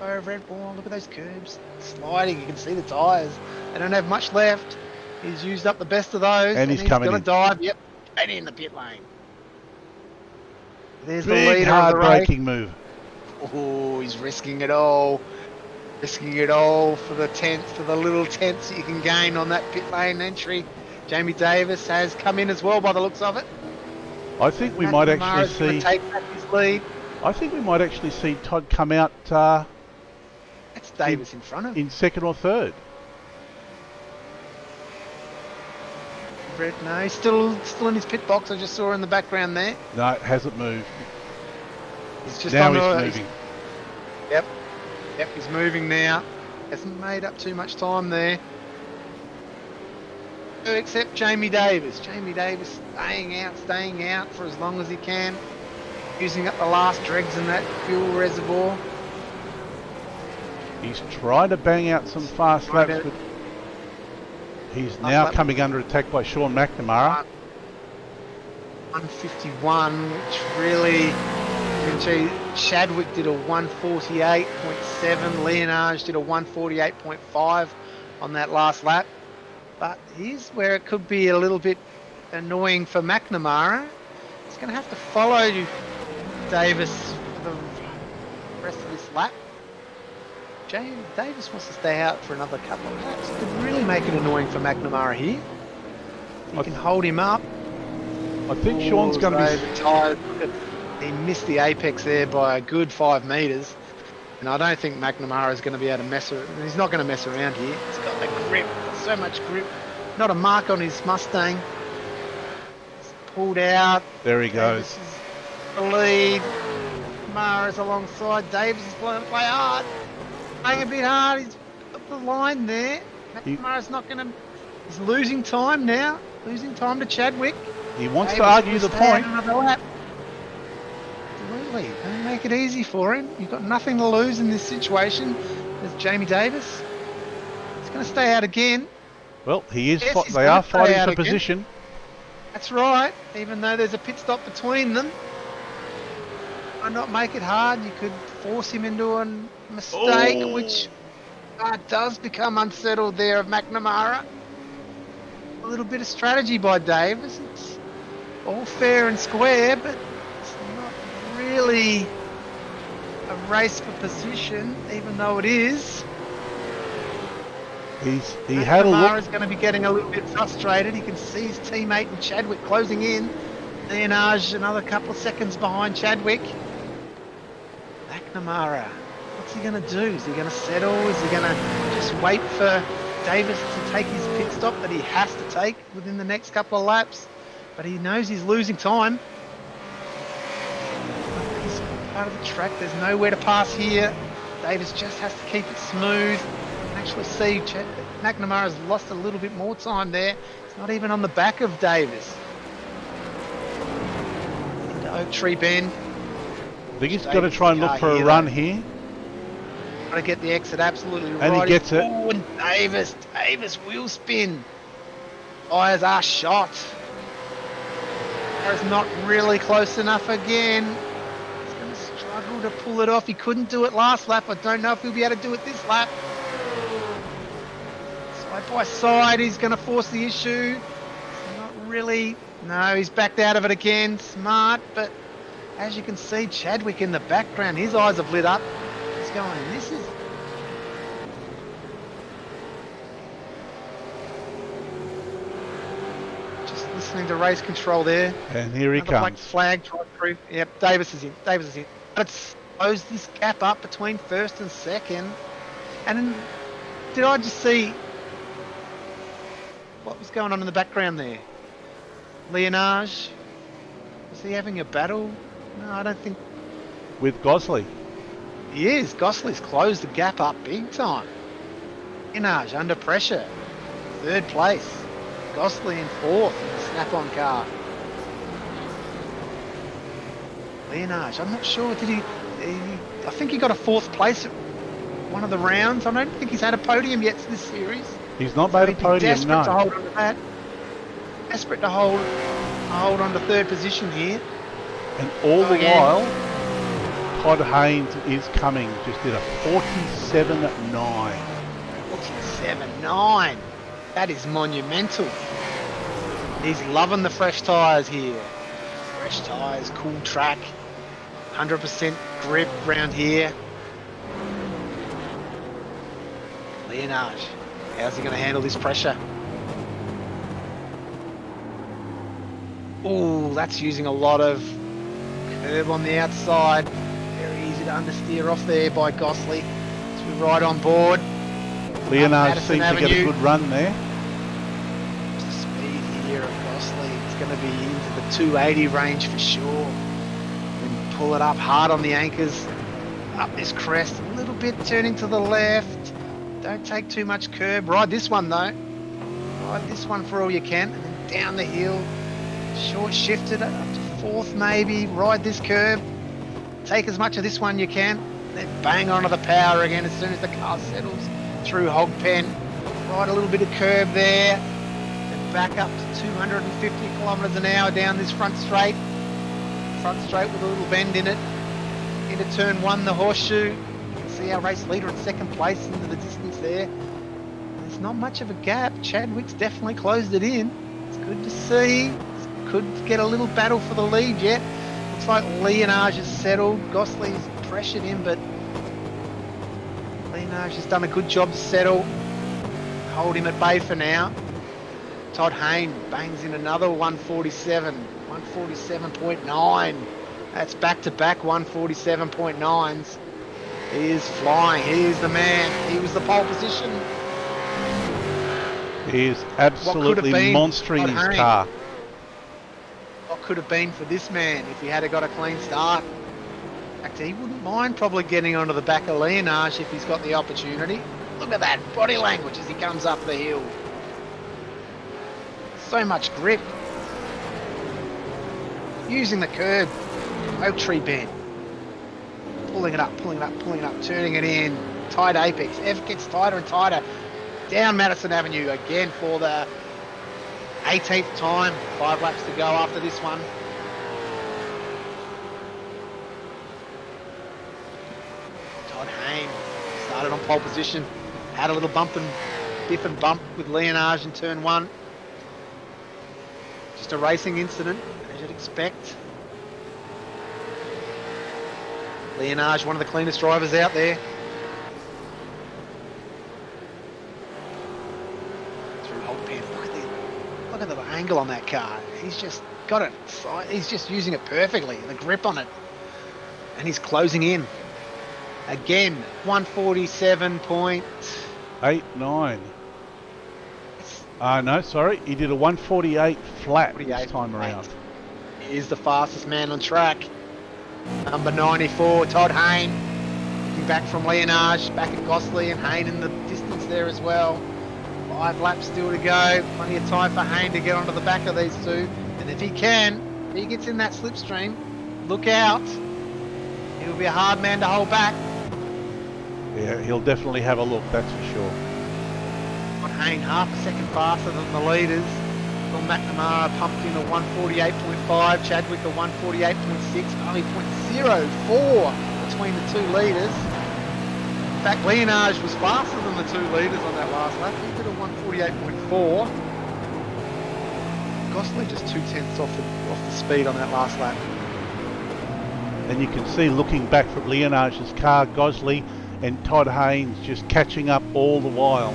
Speaker 1: Over it. Oh, look at those curbs. Sliding, you can see the tyres. They don't have much left. He's used up the best of those.
Speaker 2: And he's coming
Speaker 1: gonna
Speaker 2: in.
Speaker 1: Dive. Yep, and in the pit lane. There's the
Speaker 2: Big,
Speaker 1: leader
Speaker 2: hard
Speaker 1: of the race.
Speaker 2: braking move.
Speaker 1: Oh, he's risking it all. Risking it all for the tenths, for the little tenths that you can gain on that pit lane entry. Jamie Davis has come in as well by the looks of it.
Speaker 2: I think we might actually see.
Speaker 1: Take back his lead.
Speaker 2: I think we might actually see Todd come out
Speaker 1: That's Davis in front of him.
Speaker 2: in second or third.
Speaker 1: No, he's still in his pit box. I just saw in the background there.
Speaker 2: No, it hasn't moved.
Speaker 1: He's just
Speaker 2: Now
Speaker 1: on the,
Speaker 2: he's moving.
Speaker 1: Yep, he's moving now. Hasn't made up too much time there. Except Jamie Davis. Jamie Davis staying out for as long as he can. Using up the last dregs in that fuel reservoir.
Speaker 2: He's trying to bang out some fast laps, but he's now coming under attack by Sean McNamara.
Speaker 1: 151, which really, Chadwick did a 148.7, Leonage did a 148.5 on that last lap. But here's where it could be a little bit annoying for McNamara. He's going to have to follow Davis for the rest of this lap. James Davis wants to stay out for another couple of laps. It could really make it annoying for McNamara here. If he can hold him up.
Speaker 2: I think Sean's going to be...
Speaker 1: Tired. He missed the apex there by a good 5 metres. And I don't think McNamara is going to be able to mess around. He's not going to mess around here. He's got the grip. So much grip. Not a mark on his Mustang. It's pulled out.
Speaker 2: There he goes.
Speaker 1: Davis is the lead. Mara's alongside. Davis is playing hard. Playing a bit hard. He's got the line there. McNamara's not going to... He's losing time now. Losing time to Chadwick.
Speaker 2: He wants to argue the point.
Speaker 1: Absolutely. Don't make it easy for him. You've got nothing to lose in this situation. There's Jamie Davis. He's going to stay out again.
Speaker 2: Well, he is.
Speaker 1: Yes,
Speaker 2: They are fighting for position.
Speaker 1: That's right. Even though there's a pit stop between them. Why not make it hard? You could force him into a mistake, which does become unsettled there of McNamara. A little bit of strategy by Davis. It's all fair and square, but it's not really a race for position, even though it is.
Speaker 2: He had a look.
Speaker 1: McNamara's going to be getting a little bit frustrated. He can see his teammate and Chadwick closing in. Leonage another couple of seconds behind Chadwick. McNamara, what's he going to do? Is he going to settle? Is he going to just wait for Davis to take his pit stop that he has to take within the next couple of laps? But he knows he's losing time. He's part of the track. There's nowhere to pass here. Davis just has to keep it smooth. You can actually see McNamara's lost a little bit more time there. It's not even on the back of Davis. Into Oak Tree Bend.
Speaker 2: I think he's got to try and look for a run here.
Speaker 1: Got to get the exit absolutely right.
Speaker 2: And he gets it.
Speaker 1: Oh, and Davis wheel spin. Tyres are shot. Tyres not really close enough again. He's going to struggle to pull it off. He couldn't do it last lap. I don't know if he'll be able to do it this lap. Side by side, he's going to force the issue. Not really. No, he's backed out of it again. Smart, but as you can see, Chadwick in the background, his eyes have lit up. He's going, this is... Just listening to race control there.
Speaker 2: And here he
Speaker 1: Another black
Speaker 2: comes.
Speaker 1: flag tried through. Yep, Davis is in. But it's closed this gap up between first and second. And then, did I just see what was going on in the background there? Leonage? Was he having a battle? No, I don't think...
Speaker 2: With Gosley.
Speaker 1: He is. Gosley's closed the gap up big time. Inaj under pressure. 3rd place. Gosling in 4th in the snap-on car. Leonage, I'm not sure, I think he got a 4th place at one of the rounds. I don't think he's had a podium yet this series.
Speaker 2: He's not made a podium,
Speaker 1: desperate
Speaker 2: no.
Speaker 1: to hold on to that. Desperate to hold on to 3rd position here.
Speaker 2: And all the while, Todd Haynes is coming. Just did a 47.9.
Speaker 1: 47.9. That is monumental. He's loving the fresh tyres here. Fresh tyres, cool track. 100% grip round here. Leonage, how's he going to handle this pressure? Oh, that's using a lot of curb on the outside. Very easy to understeer off there by Gosley. So we're right on board.
Speaker 2: Leonage seems to get a good run there.
Speaker 1: The speed here of Gosley. It's going to be into the 280 range for sure. And pull it up hard on the anchors. Up this crest, a little bit turning to the left. Don't take too much curb. Ride this one though. Ride this one for all you can. And then down the hill. Short shifted up to 4th maybe. Ride this curb. Take as much of this one you can. Then bang onto the power again as soon as the car settles through hog pen. Ride a little bit of curb there. Then back up to 250 kilometres an hour down this front straight. Front straight with a little bend in it. Into turn 1, the horseshoe. You can see our race leader in 2nd place into the distance there. There's not much of a gap. Chadwick's definitely closed it in. It's good to see. Could get a little battle for the lead yet. Looks like Leonage has settled. Gosley's pressured him, but Leonage has done a good job to settle. Hold him at bay for now. Todd Hayne bangs in another 147. 147.9. That's back-to-back 147.9s. He is flying. He is the man. He was the pole position.
Speaker 2: He is absolutely monstering his car.
Speaker 1: What could have been for this man if he had got a clean start? In fact, he wouldn't mind probably getting onto the back of Leonage if he's got the opportunity. Look at that body language as he comes up the hill. So much grip. Using the curb. Oak tree bend. Pulling it up, pulling it up, pulling it up, turning it in. Tight apex. F gets tighter and tighter. Down Madison Avenue again for the 18th time. 5 laps to go after this one. Todd Hayne started on pole position. Had a little biff and bump with Leonage in turn 1. Just a racing incident, as you'd expect. Leonage, one of the cleanest drivers out there. Through Hog Pen. Look at the angle on that car. He's just got it. He's just using it perfectly. The grip on it. And he's closing in. Again, 147.89.
Speaker 2: No, sorry. He did a 148 flat this time around.
Speaker 1: He is the fastest man on track. Number 94, Todd Hayne. Looking back from Leonage, back at Gosley and Hayne in the distance there as well. 5 laps still to go. Plenty of time for Hayne to get onto the back of these two. And if he can, if he gets in that slipstream, look out. He'll be a hard man to hold back.
Speaker 2: Yeah, he'll definitely have a look, that's for sure.
Speaker 1: Hayne half a second faster than the leaders. Phil McNamara pumped in a 148.5, Chadwick a 148.6, only 0.04 between the two leaders. In fact, Leonage was faster than the two leaders on that last lap. He did a 148.4. Gosley just 2/10 off the speed on that last lap.
Speaker 2: And you can see, looking back from Leonage's car, Gosley and Todd Haynes just catching up all the while.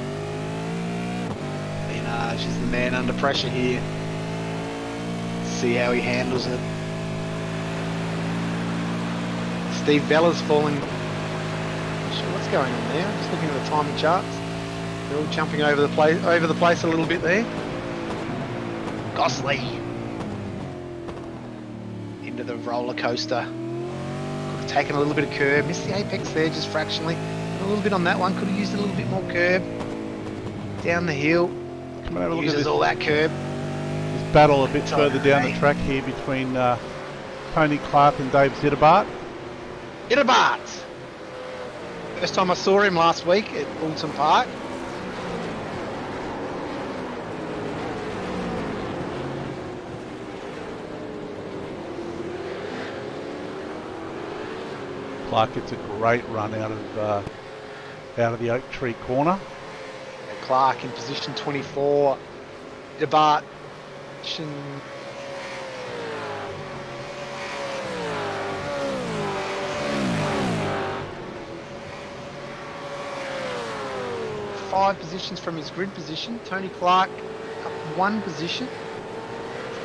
Speaker 1: Leonage is the man under pressure here. See how he handles it. Steve Vella's falling. Not sure what's going on there. I'm just looking at the timing charts. They're all jumping over the place a little bit there. Gosley into the roller coaster. Could have taken a little bit of curb. Missed the apex there just fractionally. A little bit on that one. Could have used a little bit more curb. down the hill.
Speaker 2: Come on, have a look at
Speaker 1: Uses
Speaker 2: this,
Speaker 1: all that curb.
Speaker 2: this battle a bit further down the track here between Tony Clark and Dave Zittebart.
Speaker 1: Zittebart. First time I saw him last week at Alton Park.
Speaker 2: Clark gets a great run out of the Oak Tree corner.
Speaker 1: Clark in position 24. Zittebart. Five positions from his grid position. Tony Clark up one position.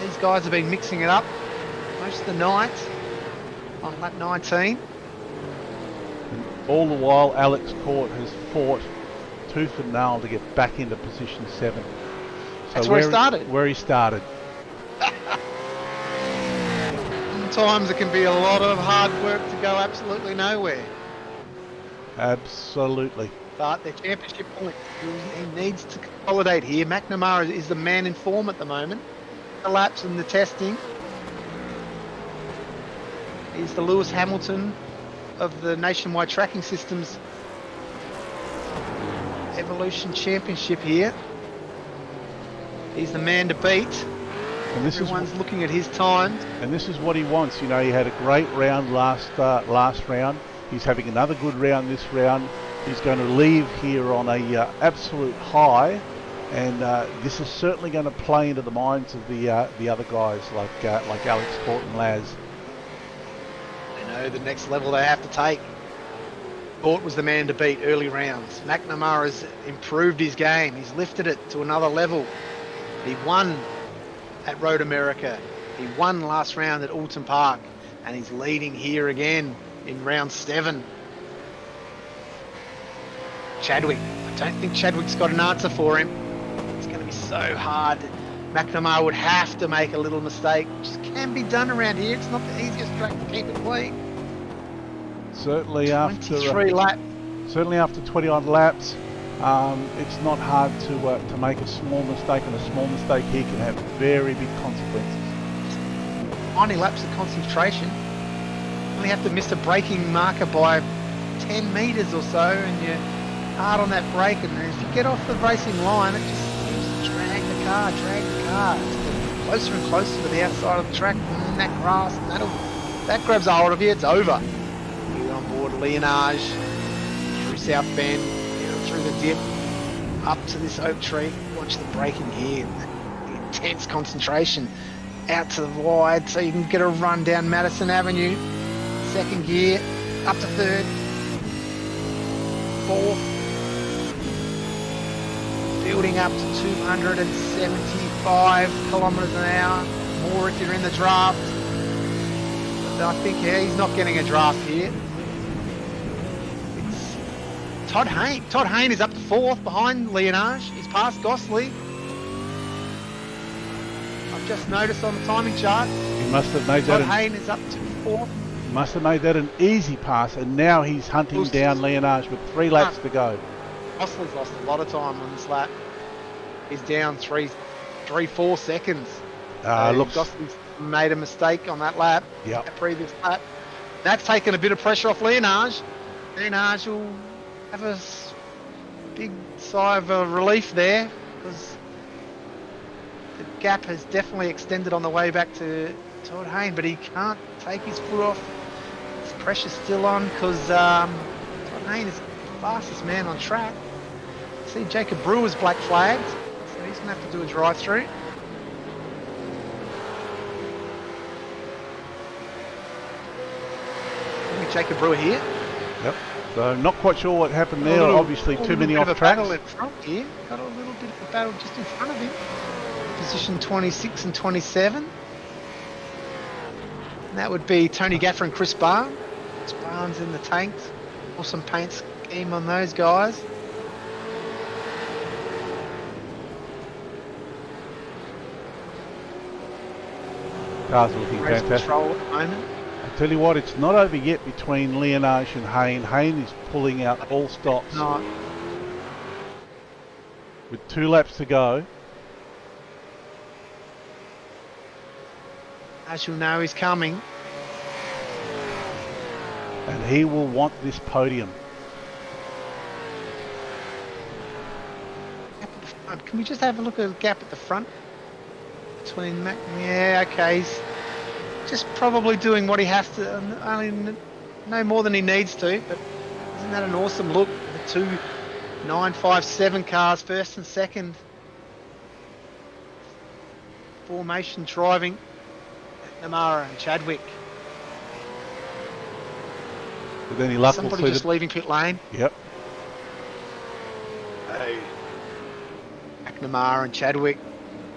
Speaker 1: These guys have been mixing it up most of the night on lap 19.
Speaker 2: All the while, Alex Court has fought tooth and nail to get back into position 7. So
Speaker 1: that's where he started.
Speaker 2: Where he started.
Speaker 1: Sometimes it can be a lot of hard work to go absolutely nowhere.
Speaker 2: Absolutely.
Speaker 1: But their championship points, he needs to consolidate here. McNamara is the man in form at the moment. The laps and the testing. He's the Lewis Hamilton of the Nationwide Tracking Systems Evolution Championship here. He's the man to beat.
Speaker 2: And this
Speaker 1: Everyone's looking at his times.
Speaker 2: And this is what he wants. You know, he had a great round last round. He's having another good round this round. He's going to leave here on a absolute high, and this is certainly going to play into the minds of the other guys like Alex Court and Laz.
Speaker 1: They know the next level they have to take. Court was the man to beat early rounds. McNamara's improved his game. He's lifted it to another level. He won at Road America. He won last round at Alton Park, and he's leading here again in round 7. Chadwick. I don't think Chadwick's got an answer for him. It's going to be so hard. McNamara would have to make a little mistake, which can be done around here. It's not the easiest track to keep it clean.
Speaker 2: Certainly after 20 odd laps, it's not hard to make a small mistake, and a small mistake here can have very big consequences.
Speaker 1: 90 laps of concentration. You only have to miss a braking marker by 10 metres or so, and you're hard on that brake, and as you get off the racing line, it just seems to drag the car. It's getting closer and closer to the outside of the track, and that grass, and that grabs a hold of you, it's over. You're on board Leonage, through South Bend, down through the dip, up to this Oak Tree. Watch the braking here, the intense concentration, out to the wide, so you can get a run down Madison Avenue. Second gear, up to third, fourth, building up to 275 kilometres an hour, more if you're in the draft. But I think he's not getting a draft here. It's Todd Hayne. Todd Hayne is up to 4th behind Leonage. He's passed Gosling. I've just noticed on the timing chart.
Speaker 2: He must have made
Speaker 1: Todd Hayne is up to 4th.
Speaker 2: He must have made that an easy pass, and now he's hunting down Leonage with 3 laps to go.
Speaker 1: Gosling's lost a lot of time on this lap. He's down 4 seconds. Gosling's made a mistake on that lap.
Speaker 2: Yep.
Speaker 1: That previous lap. That's taken a bit of pressure off Leonage. Leonage will have a big sigh of relief there, because the gap has definitely extended on the way back to Todd Hayne, but he can't take his foot off. His pressure's still on, because Todd Hayne is the fastest man on track. See, Jacob Brewer's black flagged, so he's going to have to do a drive-through. Jacob Brewer here.
Speaker 2: Yep. So not quite sure what happened there. Obviously too many off tracks.
Speaker 1: Battle in front here. Got a little bit of a battle just in front of him. Position 26 and 27. And that would be Tony Gaffer and Chris Barnes. Chris Barnes in the tanks. Awesome paint scheme on those guys.
Speaker 2: Cars looking fantastic.
Speaker 1: Control at the moment.
Speaker 2: I tell you what, it's not over yet between Leonage and Hayne. Hayne is pulling out all stops.
Speaker 1: No.
Speaker 2: with 2 laps to go.
Speaker 1: As you'll know, he's coming.
Speaker 2: And he will want this podium.
Speaker 1: Gap at the front. Can we just have a look at the gap at the front? Between Mac... Yeah, okay. He's just probably doing what he has to. Only no more than he needs to. But isn't that an awesome look? The 2 957 cars, first and second. Formation driving. McNamara and Chadwick.
Speaker 2: With any luck,
Speaker 1: Somebody
Speaker 2: we'll see
Speaker 1: just leaving pit lane.
Speaker 2: Yep.
Speaker 1: Oh. McNamara and Chadwick.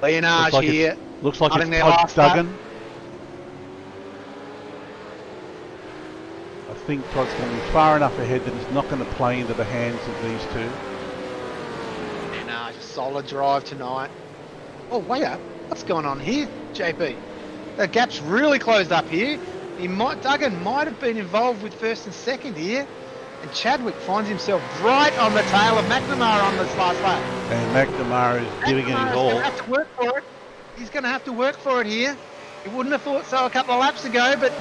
Speaker 1: Leonard here.
Speaker 2: Looks like
Speaker 1: Cutting
Speaker 2: it's
Speaker 1: their
Speaker 2: Todd
Speaker 1: last lap.
Speaker 2: Duggan. I think Todd's going to be far enough ahead that he's not going to play into the hands of these two.
Speaker 1: Leonard, a solid drive tonight. Oh, wait up. What's going on here, JP? The gap's really closed up here. Duggan might have been involved with first and second here. And Chadwick finds himself right on the tail of McNamara on this last lap.
Speaker 2: And McNamara is giving it his all.
Speaker 1: He's going to have to work for it. He's going to have to work for it here. He wouldn't have thought so a couple of laps ago, but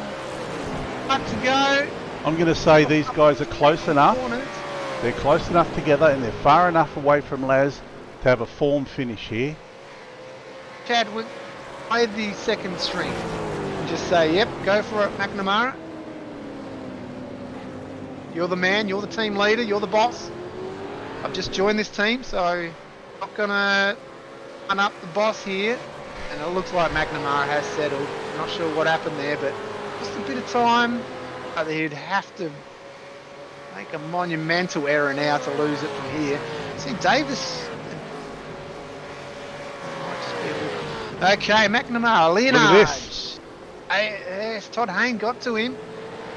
Speaker 1: lap to go.
Speaker 2: I'm going to say these guys are close enough. They're close enough together and they're far enough away from Laz to have a form finish here.
Speaker 1: Chadwick, play the second string. And just say, yep, go for it, McNamara. You're the man, you're the team leader, you're the boss. I've just joined this team, so I'm not going to run up the boss here. And it looks like McNamara has settled. Not sure what happened there, but just a bit of time. He'd have to make a monumental error now to lose it from here. See, Davis... Okay, McNamara, Leonard.
Speaker 2: Look at this.
Speaker 1: Yes, Todd Hayne got to him.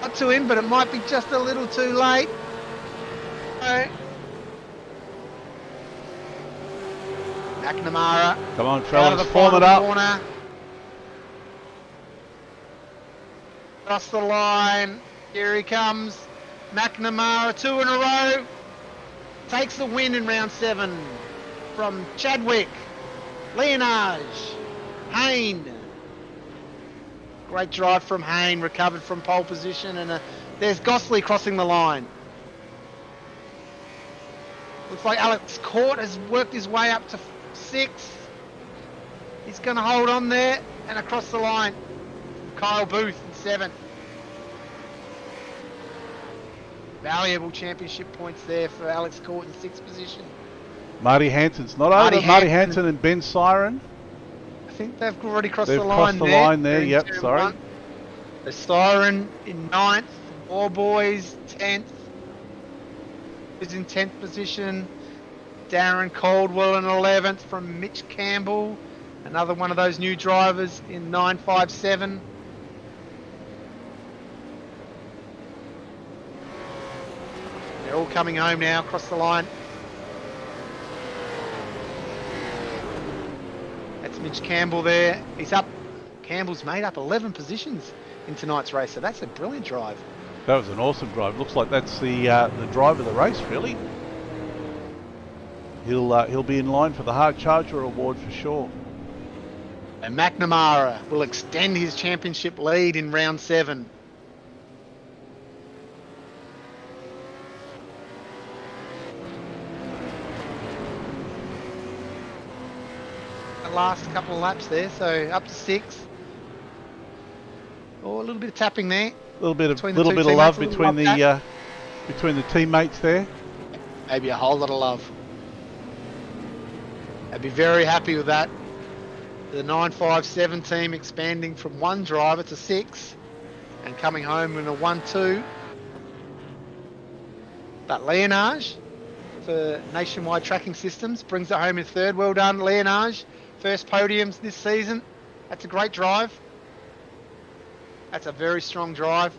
Speaker 1: Got to him, but it might be just a little too late. McNamara.
Speaker 2: Come on, fellas, form it up.
Speaker 1: Corner. Across the line. Here he comes. McNamara, 2 in a row. Takes the win in round 7 from Chadwick. Leonard. Hayne. Great drive from Hayne, recovered from pole position, and there's Gosling crossing the line. Looks like Alex Court has worked his way up to 6th. He's going to hold on there and across the line. Kyle Booth in 7th. Valuable championship points there for Alex Court in 6th position.
Speaker 2: Marty Hansen's not over. Marty Hansen and Ben Siren.
Speaker 1: I think they've already crossed
Speaker 2: the
Speaker 1: line there.
Speaker 2: They've crossed the line there, yep, sorry.
Speaker 1: The Siren in 9th. War Boys 10th. Is in 10th position. Darren Caldwell in 11th from Mitch Campbell. Another one of those new drivers in 957. They're all coming home now across the line. That's Mitch Campbell there. He's up. Campbell's made up 11 positions in tonight's race, so that's a brilliant drive.
Speaker 2: That was an awesome drive. Looks like that's the drive of the race, really. He'll be in line for the Hard Charger Award for sure.
Speaker 1: And McNamara will extend his championship lead in round 7. The last couple of laps there, so up to 6. Oh, a little bit of tapping there.
Speaker 2: A little bit of love between the teammates there.
Speaker 1: Maybe a whole lot of love. I'd be very happy with that. The 957 team expanding from 1 driver to 6 and coming home in a 1-2. But Leonage for Nationwide Tracking Systems brings it home in 3rd. Well done, Leonage. First podiums this season. That's a great drive. That's a very strong drive.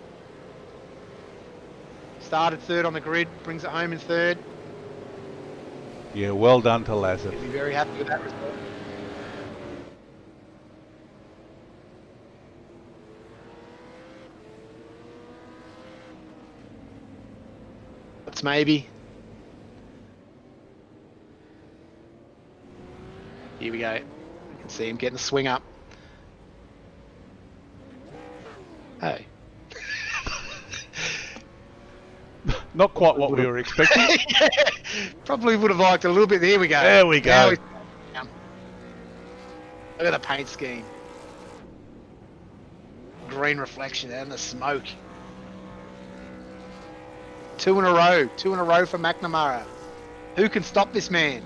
Speaker 1: Started 3rd on the grid, brings it home in 3rd.
Speaker 2: Yeah, well done to Lazarus.
Speaker 1: Be very happy with that result. It's maybe. Here we go. You can see him getting the swing up. Oh.
Speaker 2: Not quite what we were expecting.
Speaker 1: Yeah, probably would have liked a little bit. There we go.
Speaker 2: There we go.
Speaker 1: Look at the paint scheme. Green reflection and the smoke. 2 in a row. 2 in a row for McNamara. Who can stop this man?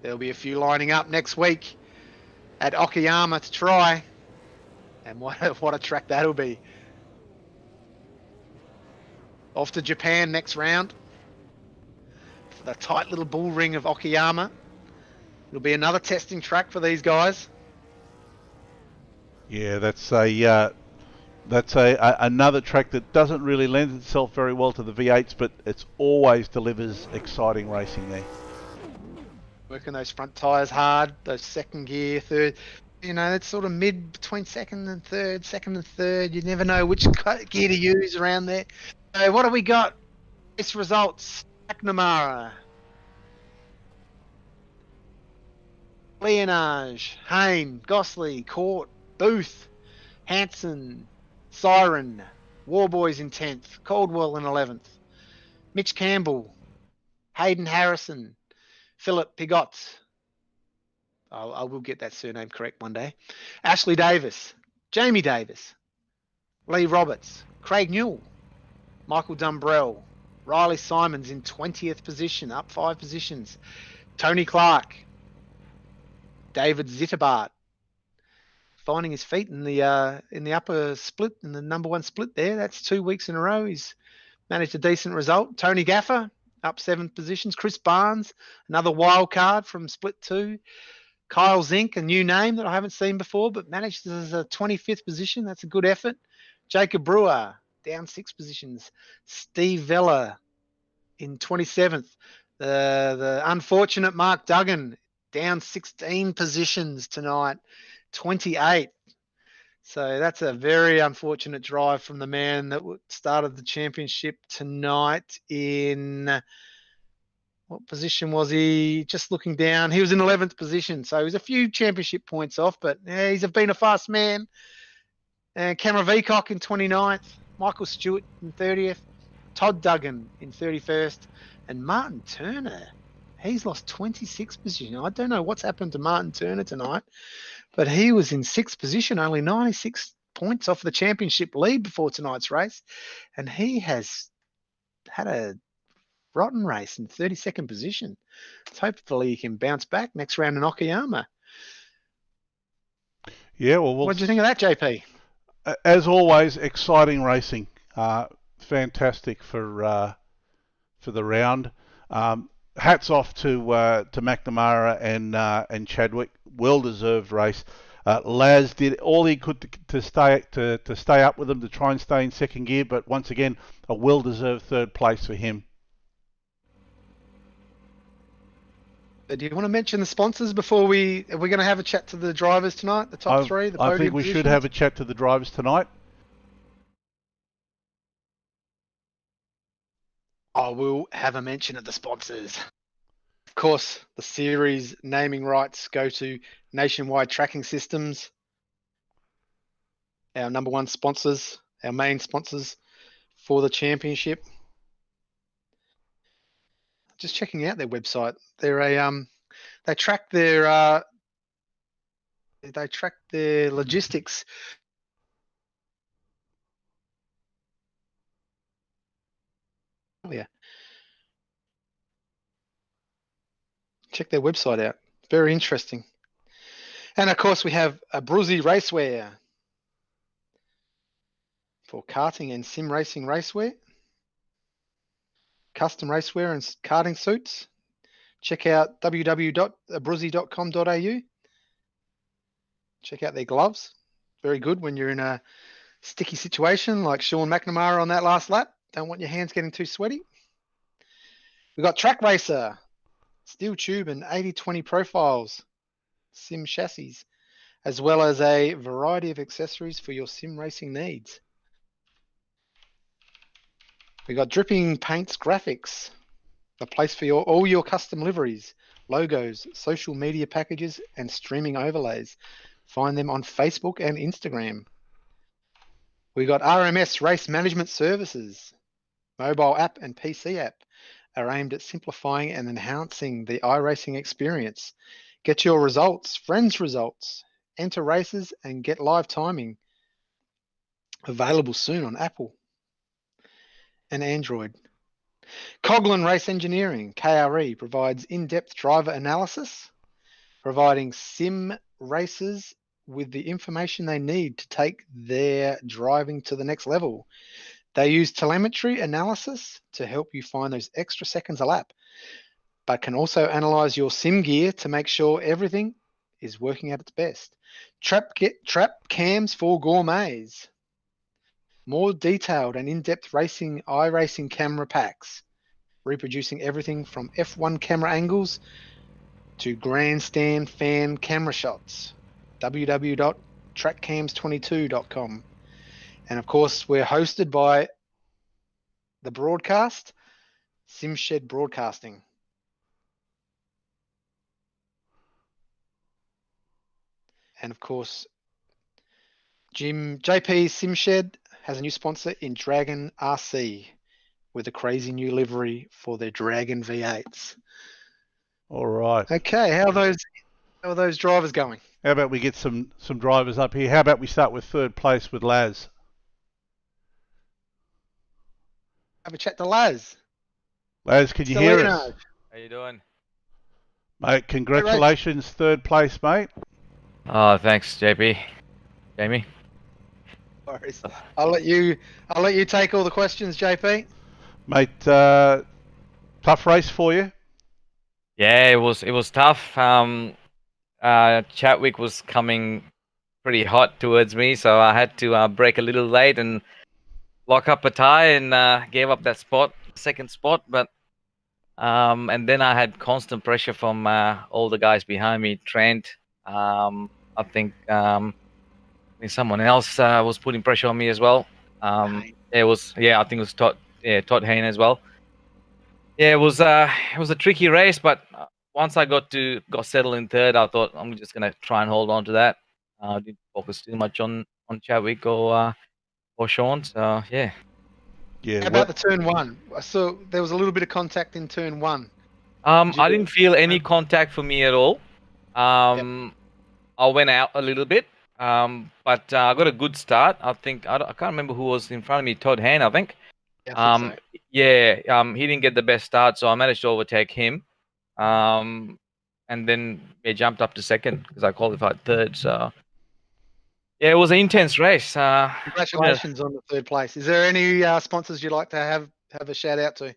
Speaker 1: There'll be a few lining up next week at Okayama to try. And what a track that'll be. Off to Japan next round. For the tight little bull ring of Okayama. It'll be another testing track for these guys.
Speaker 2: Yeah, that's another track that doesn't really lend itself very well to the V8s, but it always delivers exciting racing there.
Speaker 1: Working those front tyres hard, those second gear, third. You know, it's sort of mid between second and third. You never know which gear to use around there. So what have we got? Race results. McNamara. Leonage, Hain, Gosley, Court, Booth, Hanson, Siren, Warboys in 10th, Caldwell in 11th, Mitch Campbell, Hayden Harrison, Philip Pigot. I will get that surname correct one day. Ashley Davis, Jamie Davis, Lee Roberts, Craig Newell, Michael Dumbrell, Riley Simons in 20th position, up 5 positions. Tony Clark, David Zitterbart, finding his feet in the upper split, in the number 1 split there. That's 2 weeks in a row. He's managed a decent result. Tony Gaffer, up 7 positions. Chris Barnes, another wild card from split 2. Kyle Zink, a new name that I haven't seen before, but managed as a 25th position. That's a good effort. Jacob Brewer, down 6 positions. Steve Vella in 27th. The unfortunate Mark Duggan, down 16 positions tonight, 28. So that's a very unfortunate drive from the man that started the championship tonight in... What position was he? Just looking down. He was in 11th position. So he was a few championship points off, but yeah, he's been a fast man. And Cameron Veacock in 29th. Michael Stewart in 30th. Todd Duggan in 31st. And Martin Turner, he's lost 26 position. I don't know what's happened to Martin Turner tonight, but he was in 6th position, only 96 points off the championship lead before tonight's race. And he has had a rotten race in 32nd position. So hopefully he can bounce back next round in Okayama.
Speaker 2: Yeah, well,
Speaker 1: what do you think of that, JP?
Speaker 2: As always, exciting racing. Fantastic for the round. Hats off to McNamara and Chadwick. Well deserved race. Laz did all he could to stay up with them, to try and stay in second gear, but once again, a well deserved 3rd place for him.
Speaker 1: Do you want to mention the sponsors before are we going to have a chat to the drivers tonight? The top 3, the podium
Speaker 2: I think we
Speaker 1: positions?
Speaker 2: should have a chat to the drivers tonight.
Speaker 1: I will have a mention of the sponsors. Of course, the series naming rights go to Nationwide Tracking Systems, our number 1 sponsors, our main sponsors for the championship. Just checking out their website. They're they track their logistics. Yeah. Check their website out. Very interesting. And of course, we have Abruzzi Racewear for karting and sim racing racewear, custom racewear and karting suits. Check out www.abruzzi.com.au. Check out their gloves. Very good when you're in a sticky situation like Sean McNamara on that last lap. Don't want your hands getting too sweaty. We've got Track Racer, steel tube and 80/20 profiles, sim chassis, as well as a variety of accessories for your sim racing needs. We got Dripping Paints Graphics, a place for all your custom liveries, logos, social media packages, and streaming overlays. Find them on Facebook and Instagram. We got RMS Race Management Services. Mobile app and PC app are aimed at simplifying and enhancing the iRacing experience. Get your results, friends' results, enter races, and get live timing. Available soon on Apple and Android. Coglin Race Engineering, KRE, provides in-depth driver analysis, providing sim racers with the information they need to take their driving to the next level. They use telemetry analysis to help you find those extra seconds a lap, but can also analyze your sim gear to make sure everything is working at its best. Trap cams for gourmets. More detailed and in-depth iRacing camera packs, reproducing everything from F1 camera angles to grandstand fan camera shots. www.trackcams22.com. And of course, we're hosted by the broadcast, Simshed Broadcasting. And of course, JP Simshed has a new sponsor in Dragon RC with a crazy new livery for their Dragon V8s.
Speaker 2: All right.
Speaker 1: Okay, how are those drivers going?
Speaker 2: How about we get some drivers up here? How about we start with third place with Laz?
Speaker 1: Have a chat to Laz.
Speaker 2: Laz, can you hear us?
Speaker 3: How you doing?
Speaker 2: Mate, congratulations, third place, mate.
Speaker 3: Oh, thanks, JP. Jamie.
Speaker 1: I'll let you take all the questions, JP.
Speaker 2: Mate, tough race for you.
Speaker 3: Yeah, it was tough. Chatwick was coming pretty hot towards me, so I had to brake a little late and lock up a tie and gave up that second spot. But and then I had constant pressure from all the guys behind me. Trent, I think someone else was putting pressure on me as well. I think it was Todd Hayne as well. Yeah, it was a tricky race, but once I got settled in third, I thought I'm just gonna try and hold on to that. Didn't focus too much on Chadwick or Sean. So yeah.
Speaker 2: Yeah.
Speaker 1: How about the turn one? I saw there was a little bit of contact in turn one.
Speaker 3: I didn't feel any contact for me at all. I went out a little bit, but I got a good start. I think I can't remember who was in front of me. Todd Hayne, I think.
Speaker 1: Yeah,
Speaker 3: he didn't get the best start, so I managed to overtake him. And then he jumped up to second because I qualified third. So yeah, it was an intense race.
Speaker 1: Congratulations on the third place. Is there any sponsors you'd like to have a shout out to?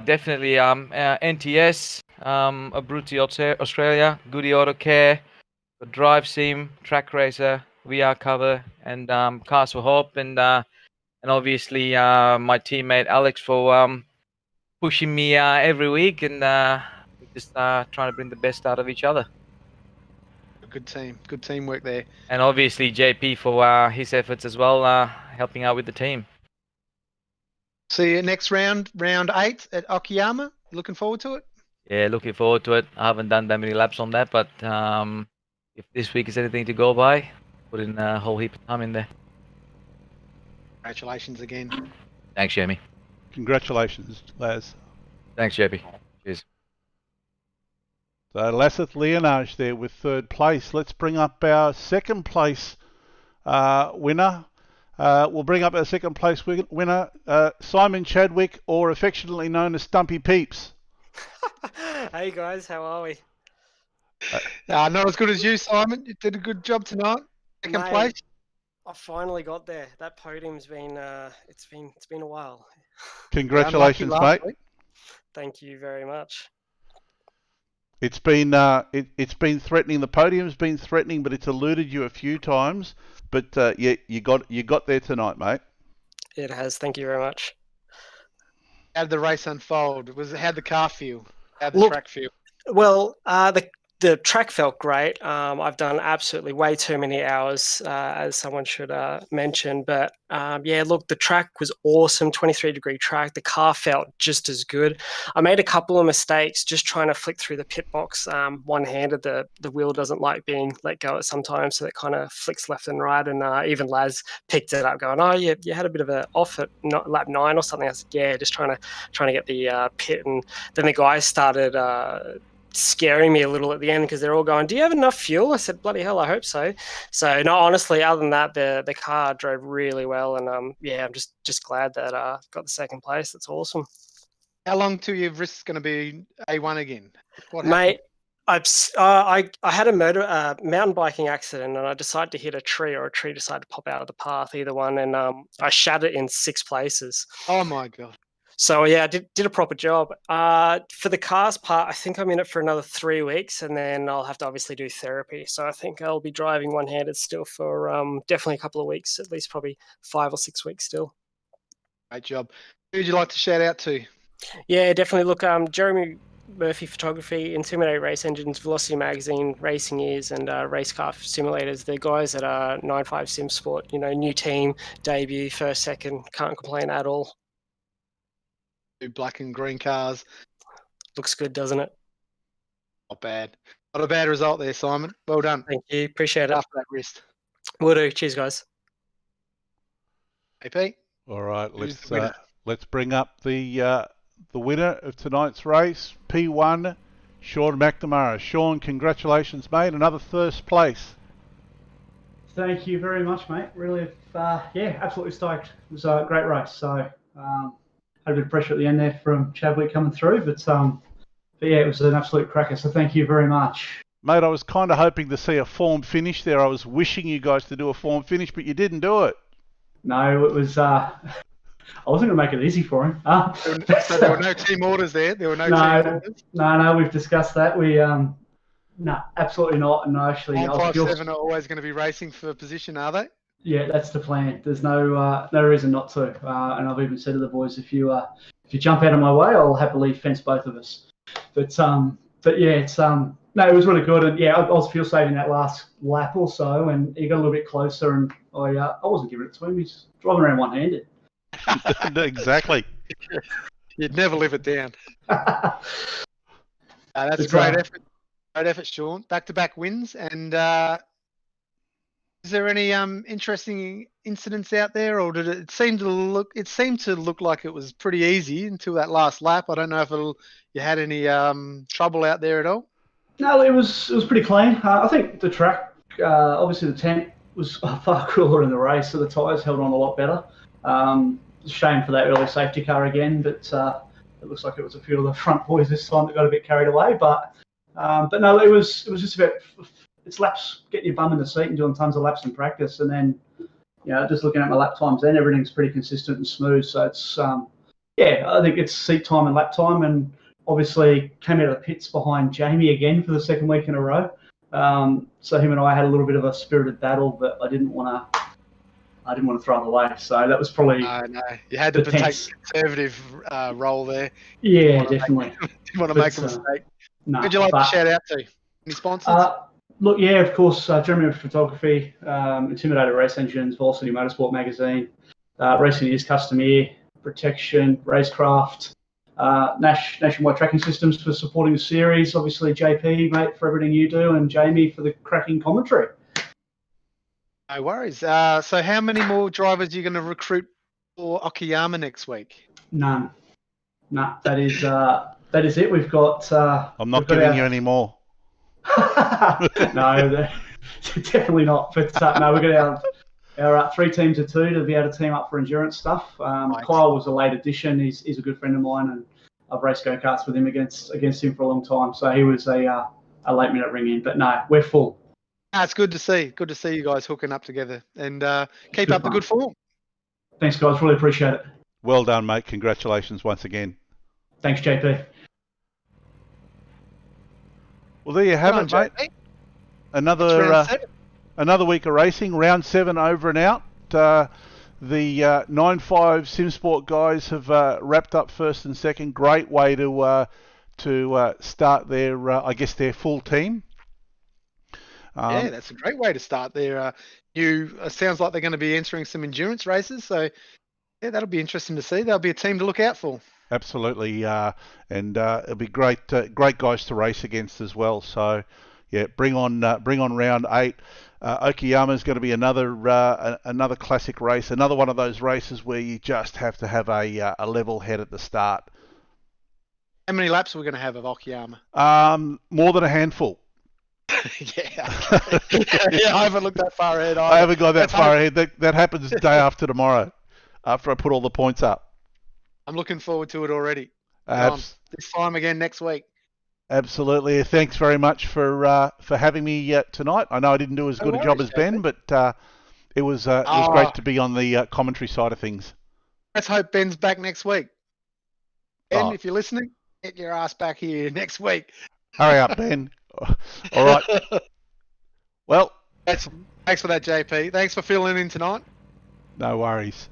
Speaker 3: Definitely. NTS, Abruti Australia, Goody Auto Care, Drive Sim, Track Racer, VR Cover, and Cars for Hope, and obviously my teammate Alex for pushing me every week, and just trying to bring the best out of each other.
Speaker 1: Good teamwork there.
Speaker 3: And obviously JP for his efforts as well, helping out with the team.
Speaker 1: See you next round 8 at Okayama. Looking forward to it?
Speaker 3: Yeah, looking forward to it. I haven't done that many laps on that, but if this week is anything to go by, put in a whole heap of time in there.
Speaker 1: Congratulations again.
Speaker 3: Thanks, Jamie.
Speaker 2: Congratulations, Laz.
Speaker 3: Thanks, JP. Cheers.
Speaker 2: So Lasseth Leonage there with third place. Let's bring up our second place winner. We'll bring up our second place winner, Simon Chadwick, or affectionately known as Stumpy Peeps.
Speaker 4: Hey guys, how are we?
Speaker 1: Not as good as you, Simon. You did a good job tonight. Second place.
Speaker 4: I finally got there. That podium's been it's been a while.
Speaker 2: Congratulations, mate.
Speaker 4: Thank you very much.
Speaker 2: It's been it's been threatening. The podium's been threatening, but it's eluded you a few times. But yeah, you got there tonight, mate.
Speaker 4: It has. Thank you very much.
Speaker 1: How did the race unfold? How'd the car feel? How'd the track feel?
Speaker 4: Well, the the track felt great. I've done absolutely way too many hours, as someone should mention. But yeah, look, the track was awesome, 23-degree track. The car felt just as good. I made a couple of mistakes just trying to flick through the pit box one-handed. The wheel doesn't like being let go at sometimes, so it kind of flicks left and right. And even Laz picked it up going, oh, you had a bit of an off at lap 9 or something. I said, yeah, just trying to get the pit. And then the guys started scaring me a little at the end because they're all going, do you have enough fuel? I said, bloody hell, I hope so. So no, honestly, other than that, the car drove really well. And yeah, I'm just glad that got the second place. That's awesome.
Speaker 1: How long till your wrist's going to be A1 again? What
Speaker 4: Mate, I had a mountain biking accident, and I decided to hit a tree, or a tree decided to pop out of the path, either one, and I shattered in 6 places.
Speaker 1: Oh my God.
Speaker 4: So yeah, I did a proper job. For the cars part, I think I'm in it for another 3 weeks, and then I'll have to obviously do therapy. So I think I'll be driving one-handed still for definitely a couple of weeks, at least probably 5 or 6 weeks still.
Speaker 1: Great job. Who would you like to shout out to?
Speaker 4: Yeah, definitely. Look, Jeremy Murphy Photography, Intimidate Race Engines, Velocity Magazine, Racing Ears, and Race Car Simulators. The guys at 95 Sim Sport, new team, debut, first, second, can't complain at all.
Speaker 1: Black and green cars.
Speaker 4: Looks good, doesn't it?
Speaker 1: Not bad. Not a bad result there, Simon. Well done.
Speaker 4: Thank you. Appreciate it.
Speaker 1: After that wrist.
Speaker 4: Will do. Cheers, guys.
Speaker 1: AP?
Speaker 2: All right, let's bring up the winner of tonight's race, P1, Sean McNamara. Sean, congratulations, mate. Another first place.
Speaker 5: Thank you very much, mate. Really, yeah, absolutely stoked. It was a great race. So, had a bit of pressure at the end there from Chadwick coming through, but yeah, it was an absolute cracker. So thank you very much.
Speaker 2: Mate, I was kind of hoping to see a form finish there. I was wishing you guys to do a form finish, but you didn't do it.
Speaker 5: No, it was. I wasn't going to make it easy for him.
Speaker 1: So there were no team orders there? There were no team orders?
Speaker 5: No, we've discussed that. We, no, absolutely not. And actually,
Speaker 1: 957 are always going to be racing for position, are they?
Speaker 5: Yeah, that's the plan. There's no reason not to. And I've even said to the boys, if you jump out of my way, I'll happily fence both of us. But yeah, it's no, it was really good. And yeah, I was fuel saving that last lap or so, and he got a little bit closer, and I wasn't giving it to him. He's driving around one-handed.
Speaker 2: Exactly.
Speaker 1: You'd never live it down. That's a great effort. Great effort, Sean. Back-to-back wins. And is there any interesting incidents out there, or did it seem to look? It seemed to look like it was pretty easy until that last lap. I don't know if you had any trouble out there at all.
Speaker 5: No, it was pretty clean. I think the track, obviously the tent was far cooler in the race, so the tyres held on a lot better. Shame for that early safety car again, but it looks like it was a few of the front boys this time that got a bit carried away. But no, it was just about. It's laps, getting your bum in the seat and doing tons of laps in practice, and then just looking at my lap times, then everything's pretty consistent and smooth. So it's yeah, I think it's seat time and lap time, and obviously came out of the pits behind Jamie again for the second week in a row. So him and I had a little bit of a spirited battle, but I didn't want to throw it away. So that was probably
Speaker 1: no. You had to take a conservative role there.
Speaker 5: Yeah, definitely.
Speaker 1: Didn't want to make a mistake.
Speaker 5: No,
Speaker 1: who'd you like to shout out to? Any sponsors?
Speaker 5: Look, yeah, of course, Jeremy Photography, Intimidator Race Engines, Velocity Motorsport Magazine, Racing Ears Custom Ear, Protection, Racecraft, Nationwide Tracking Systems for supporting the series. Obviously, JP, mate, for everything you do, and Jamie for the cracking commentary.
Speaker 1: No worries. So how many more drivers are you going to recruit for Okayama next week?
Speaker 5: None. No, that is it. We've got...
Speaker 2: I'm not giving you any more.
Speaker 5: No, definitely not. But no, we're going to have our 3 teams of 2 to be able to team up for endurance stuff.
Speaker 1: Nice.
Speaker 5: Kyle was a late addition. He's a good friend of mine, and I've raced go-karts with him against him for a long time. So he was a late minute ring in. But no, we're full.
Speaker 1: It's good to see. Good to see you guys hooking up together, and keep up the good form.
Speaker 5: Thanks, guys. Really appreciate it.
Speaker 2: Well done, mate. Congratulations once again.
Speaker 5: Thanks, JP.
Speaker 2: Well, there you have it, mate. Another week of racing. Round 7 over and out. The 9.5 SimSport guys have wrapped up first and second. Great way to start their, I guess, their full team.
Speaker 1: Yeah, that's a great way to start their sounds like they're going to be entering some endurance races. So, yeah, that'll be interesting to see. There'll be a team to look out for.
Speaker 2: Absolutely, and it'll be great guys to race against as well. So, yeah, bring on round 8. Okayama is going to be another classic race, another one of those races where you just have to have a level head at the start.
Speaker 1: How many laps are we going to have of Okayama?
Speaker 2: More than a handful.
Speaker 1: Yeah, yeah, I haven't looked that far ahead.
Speaker 2: I haven't got that far ahead. That happens the day after tomorrow, after I put all the points up.
Speaker 1: I'm looking forward to it already. This time again next week.
Speaker 2: Absolutely. Thanks very much for having me tonight. I know I didn't do as good a job as Ben, but it was great to be on the commentary side of things.
Speaker 1: Let's hope Ben's back next week. Ben, if you're listening, get your ass back here next week.
Speaker 2: Hurry up, Ben. All right. Well,
Speaker 1: thanks for that, JP. Thanks for filling in tonight.
Speaker 2: No worries.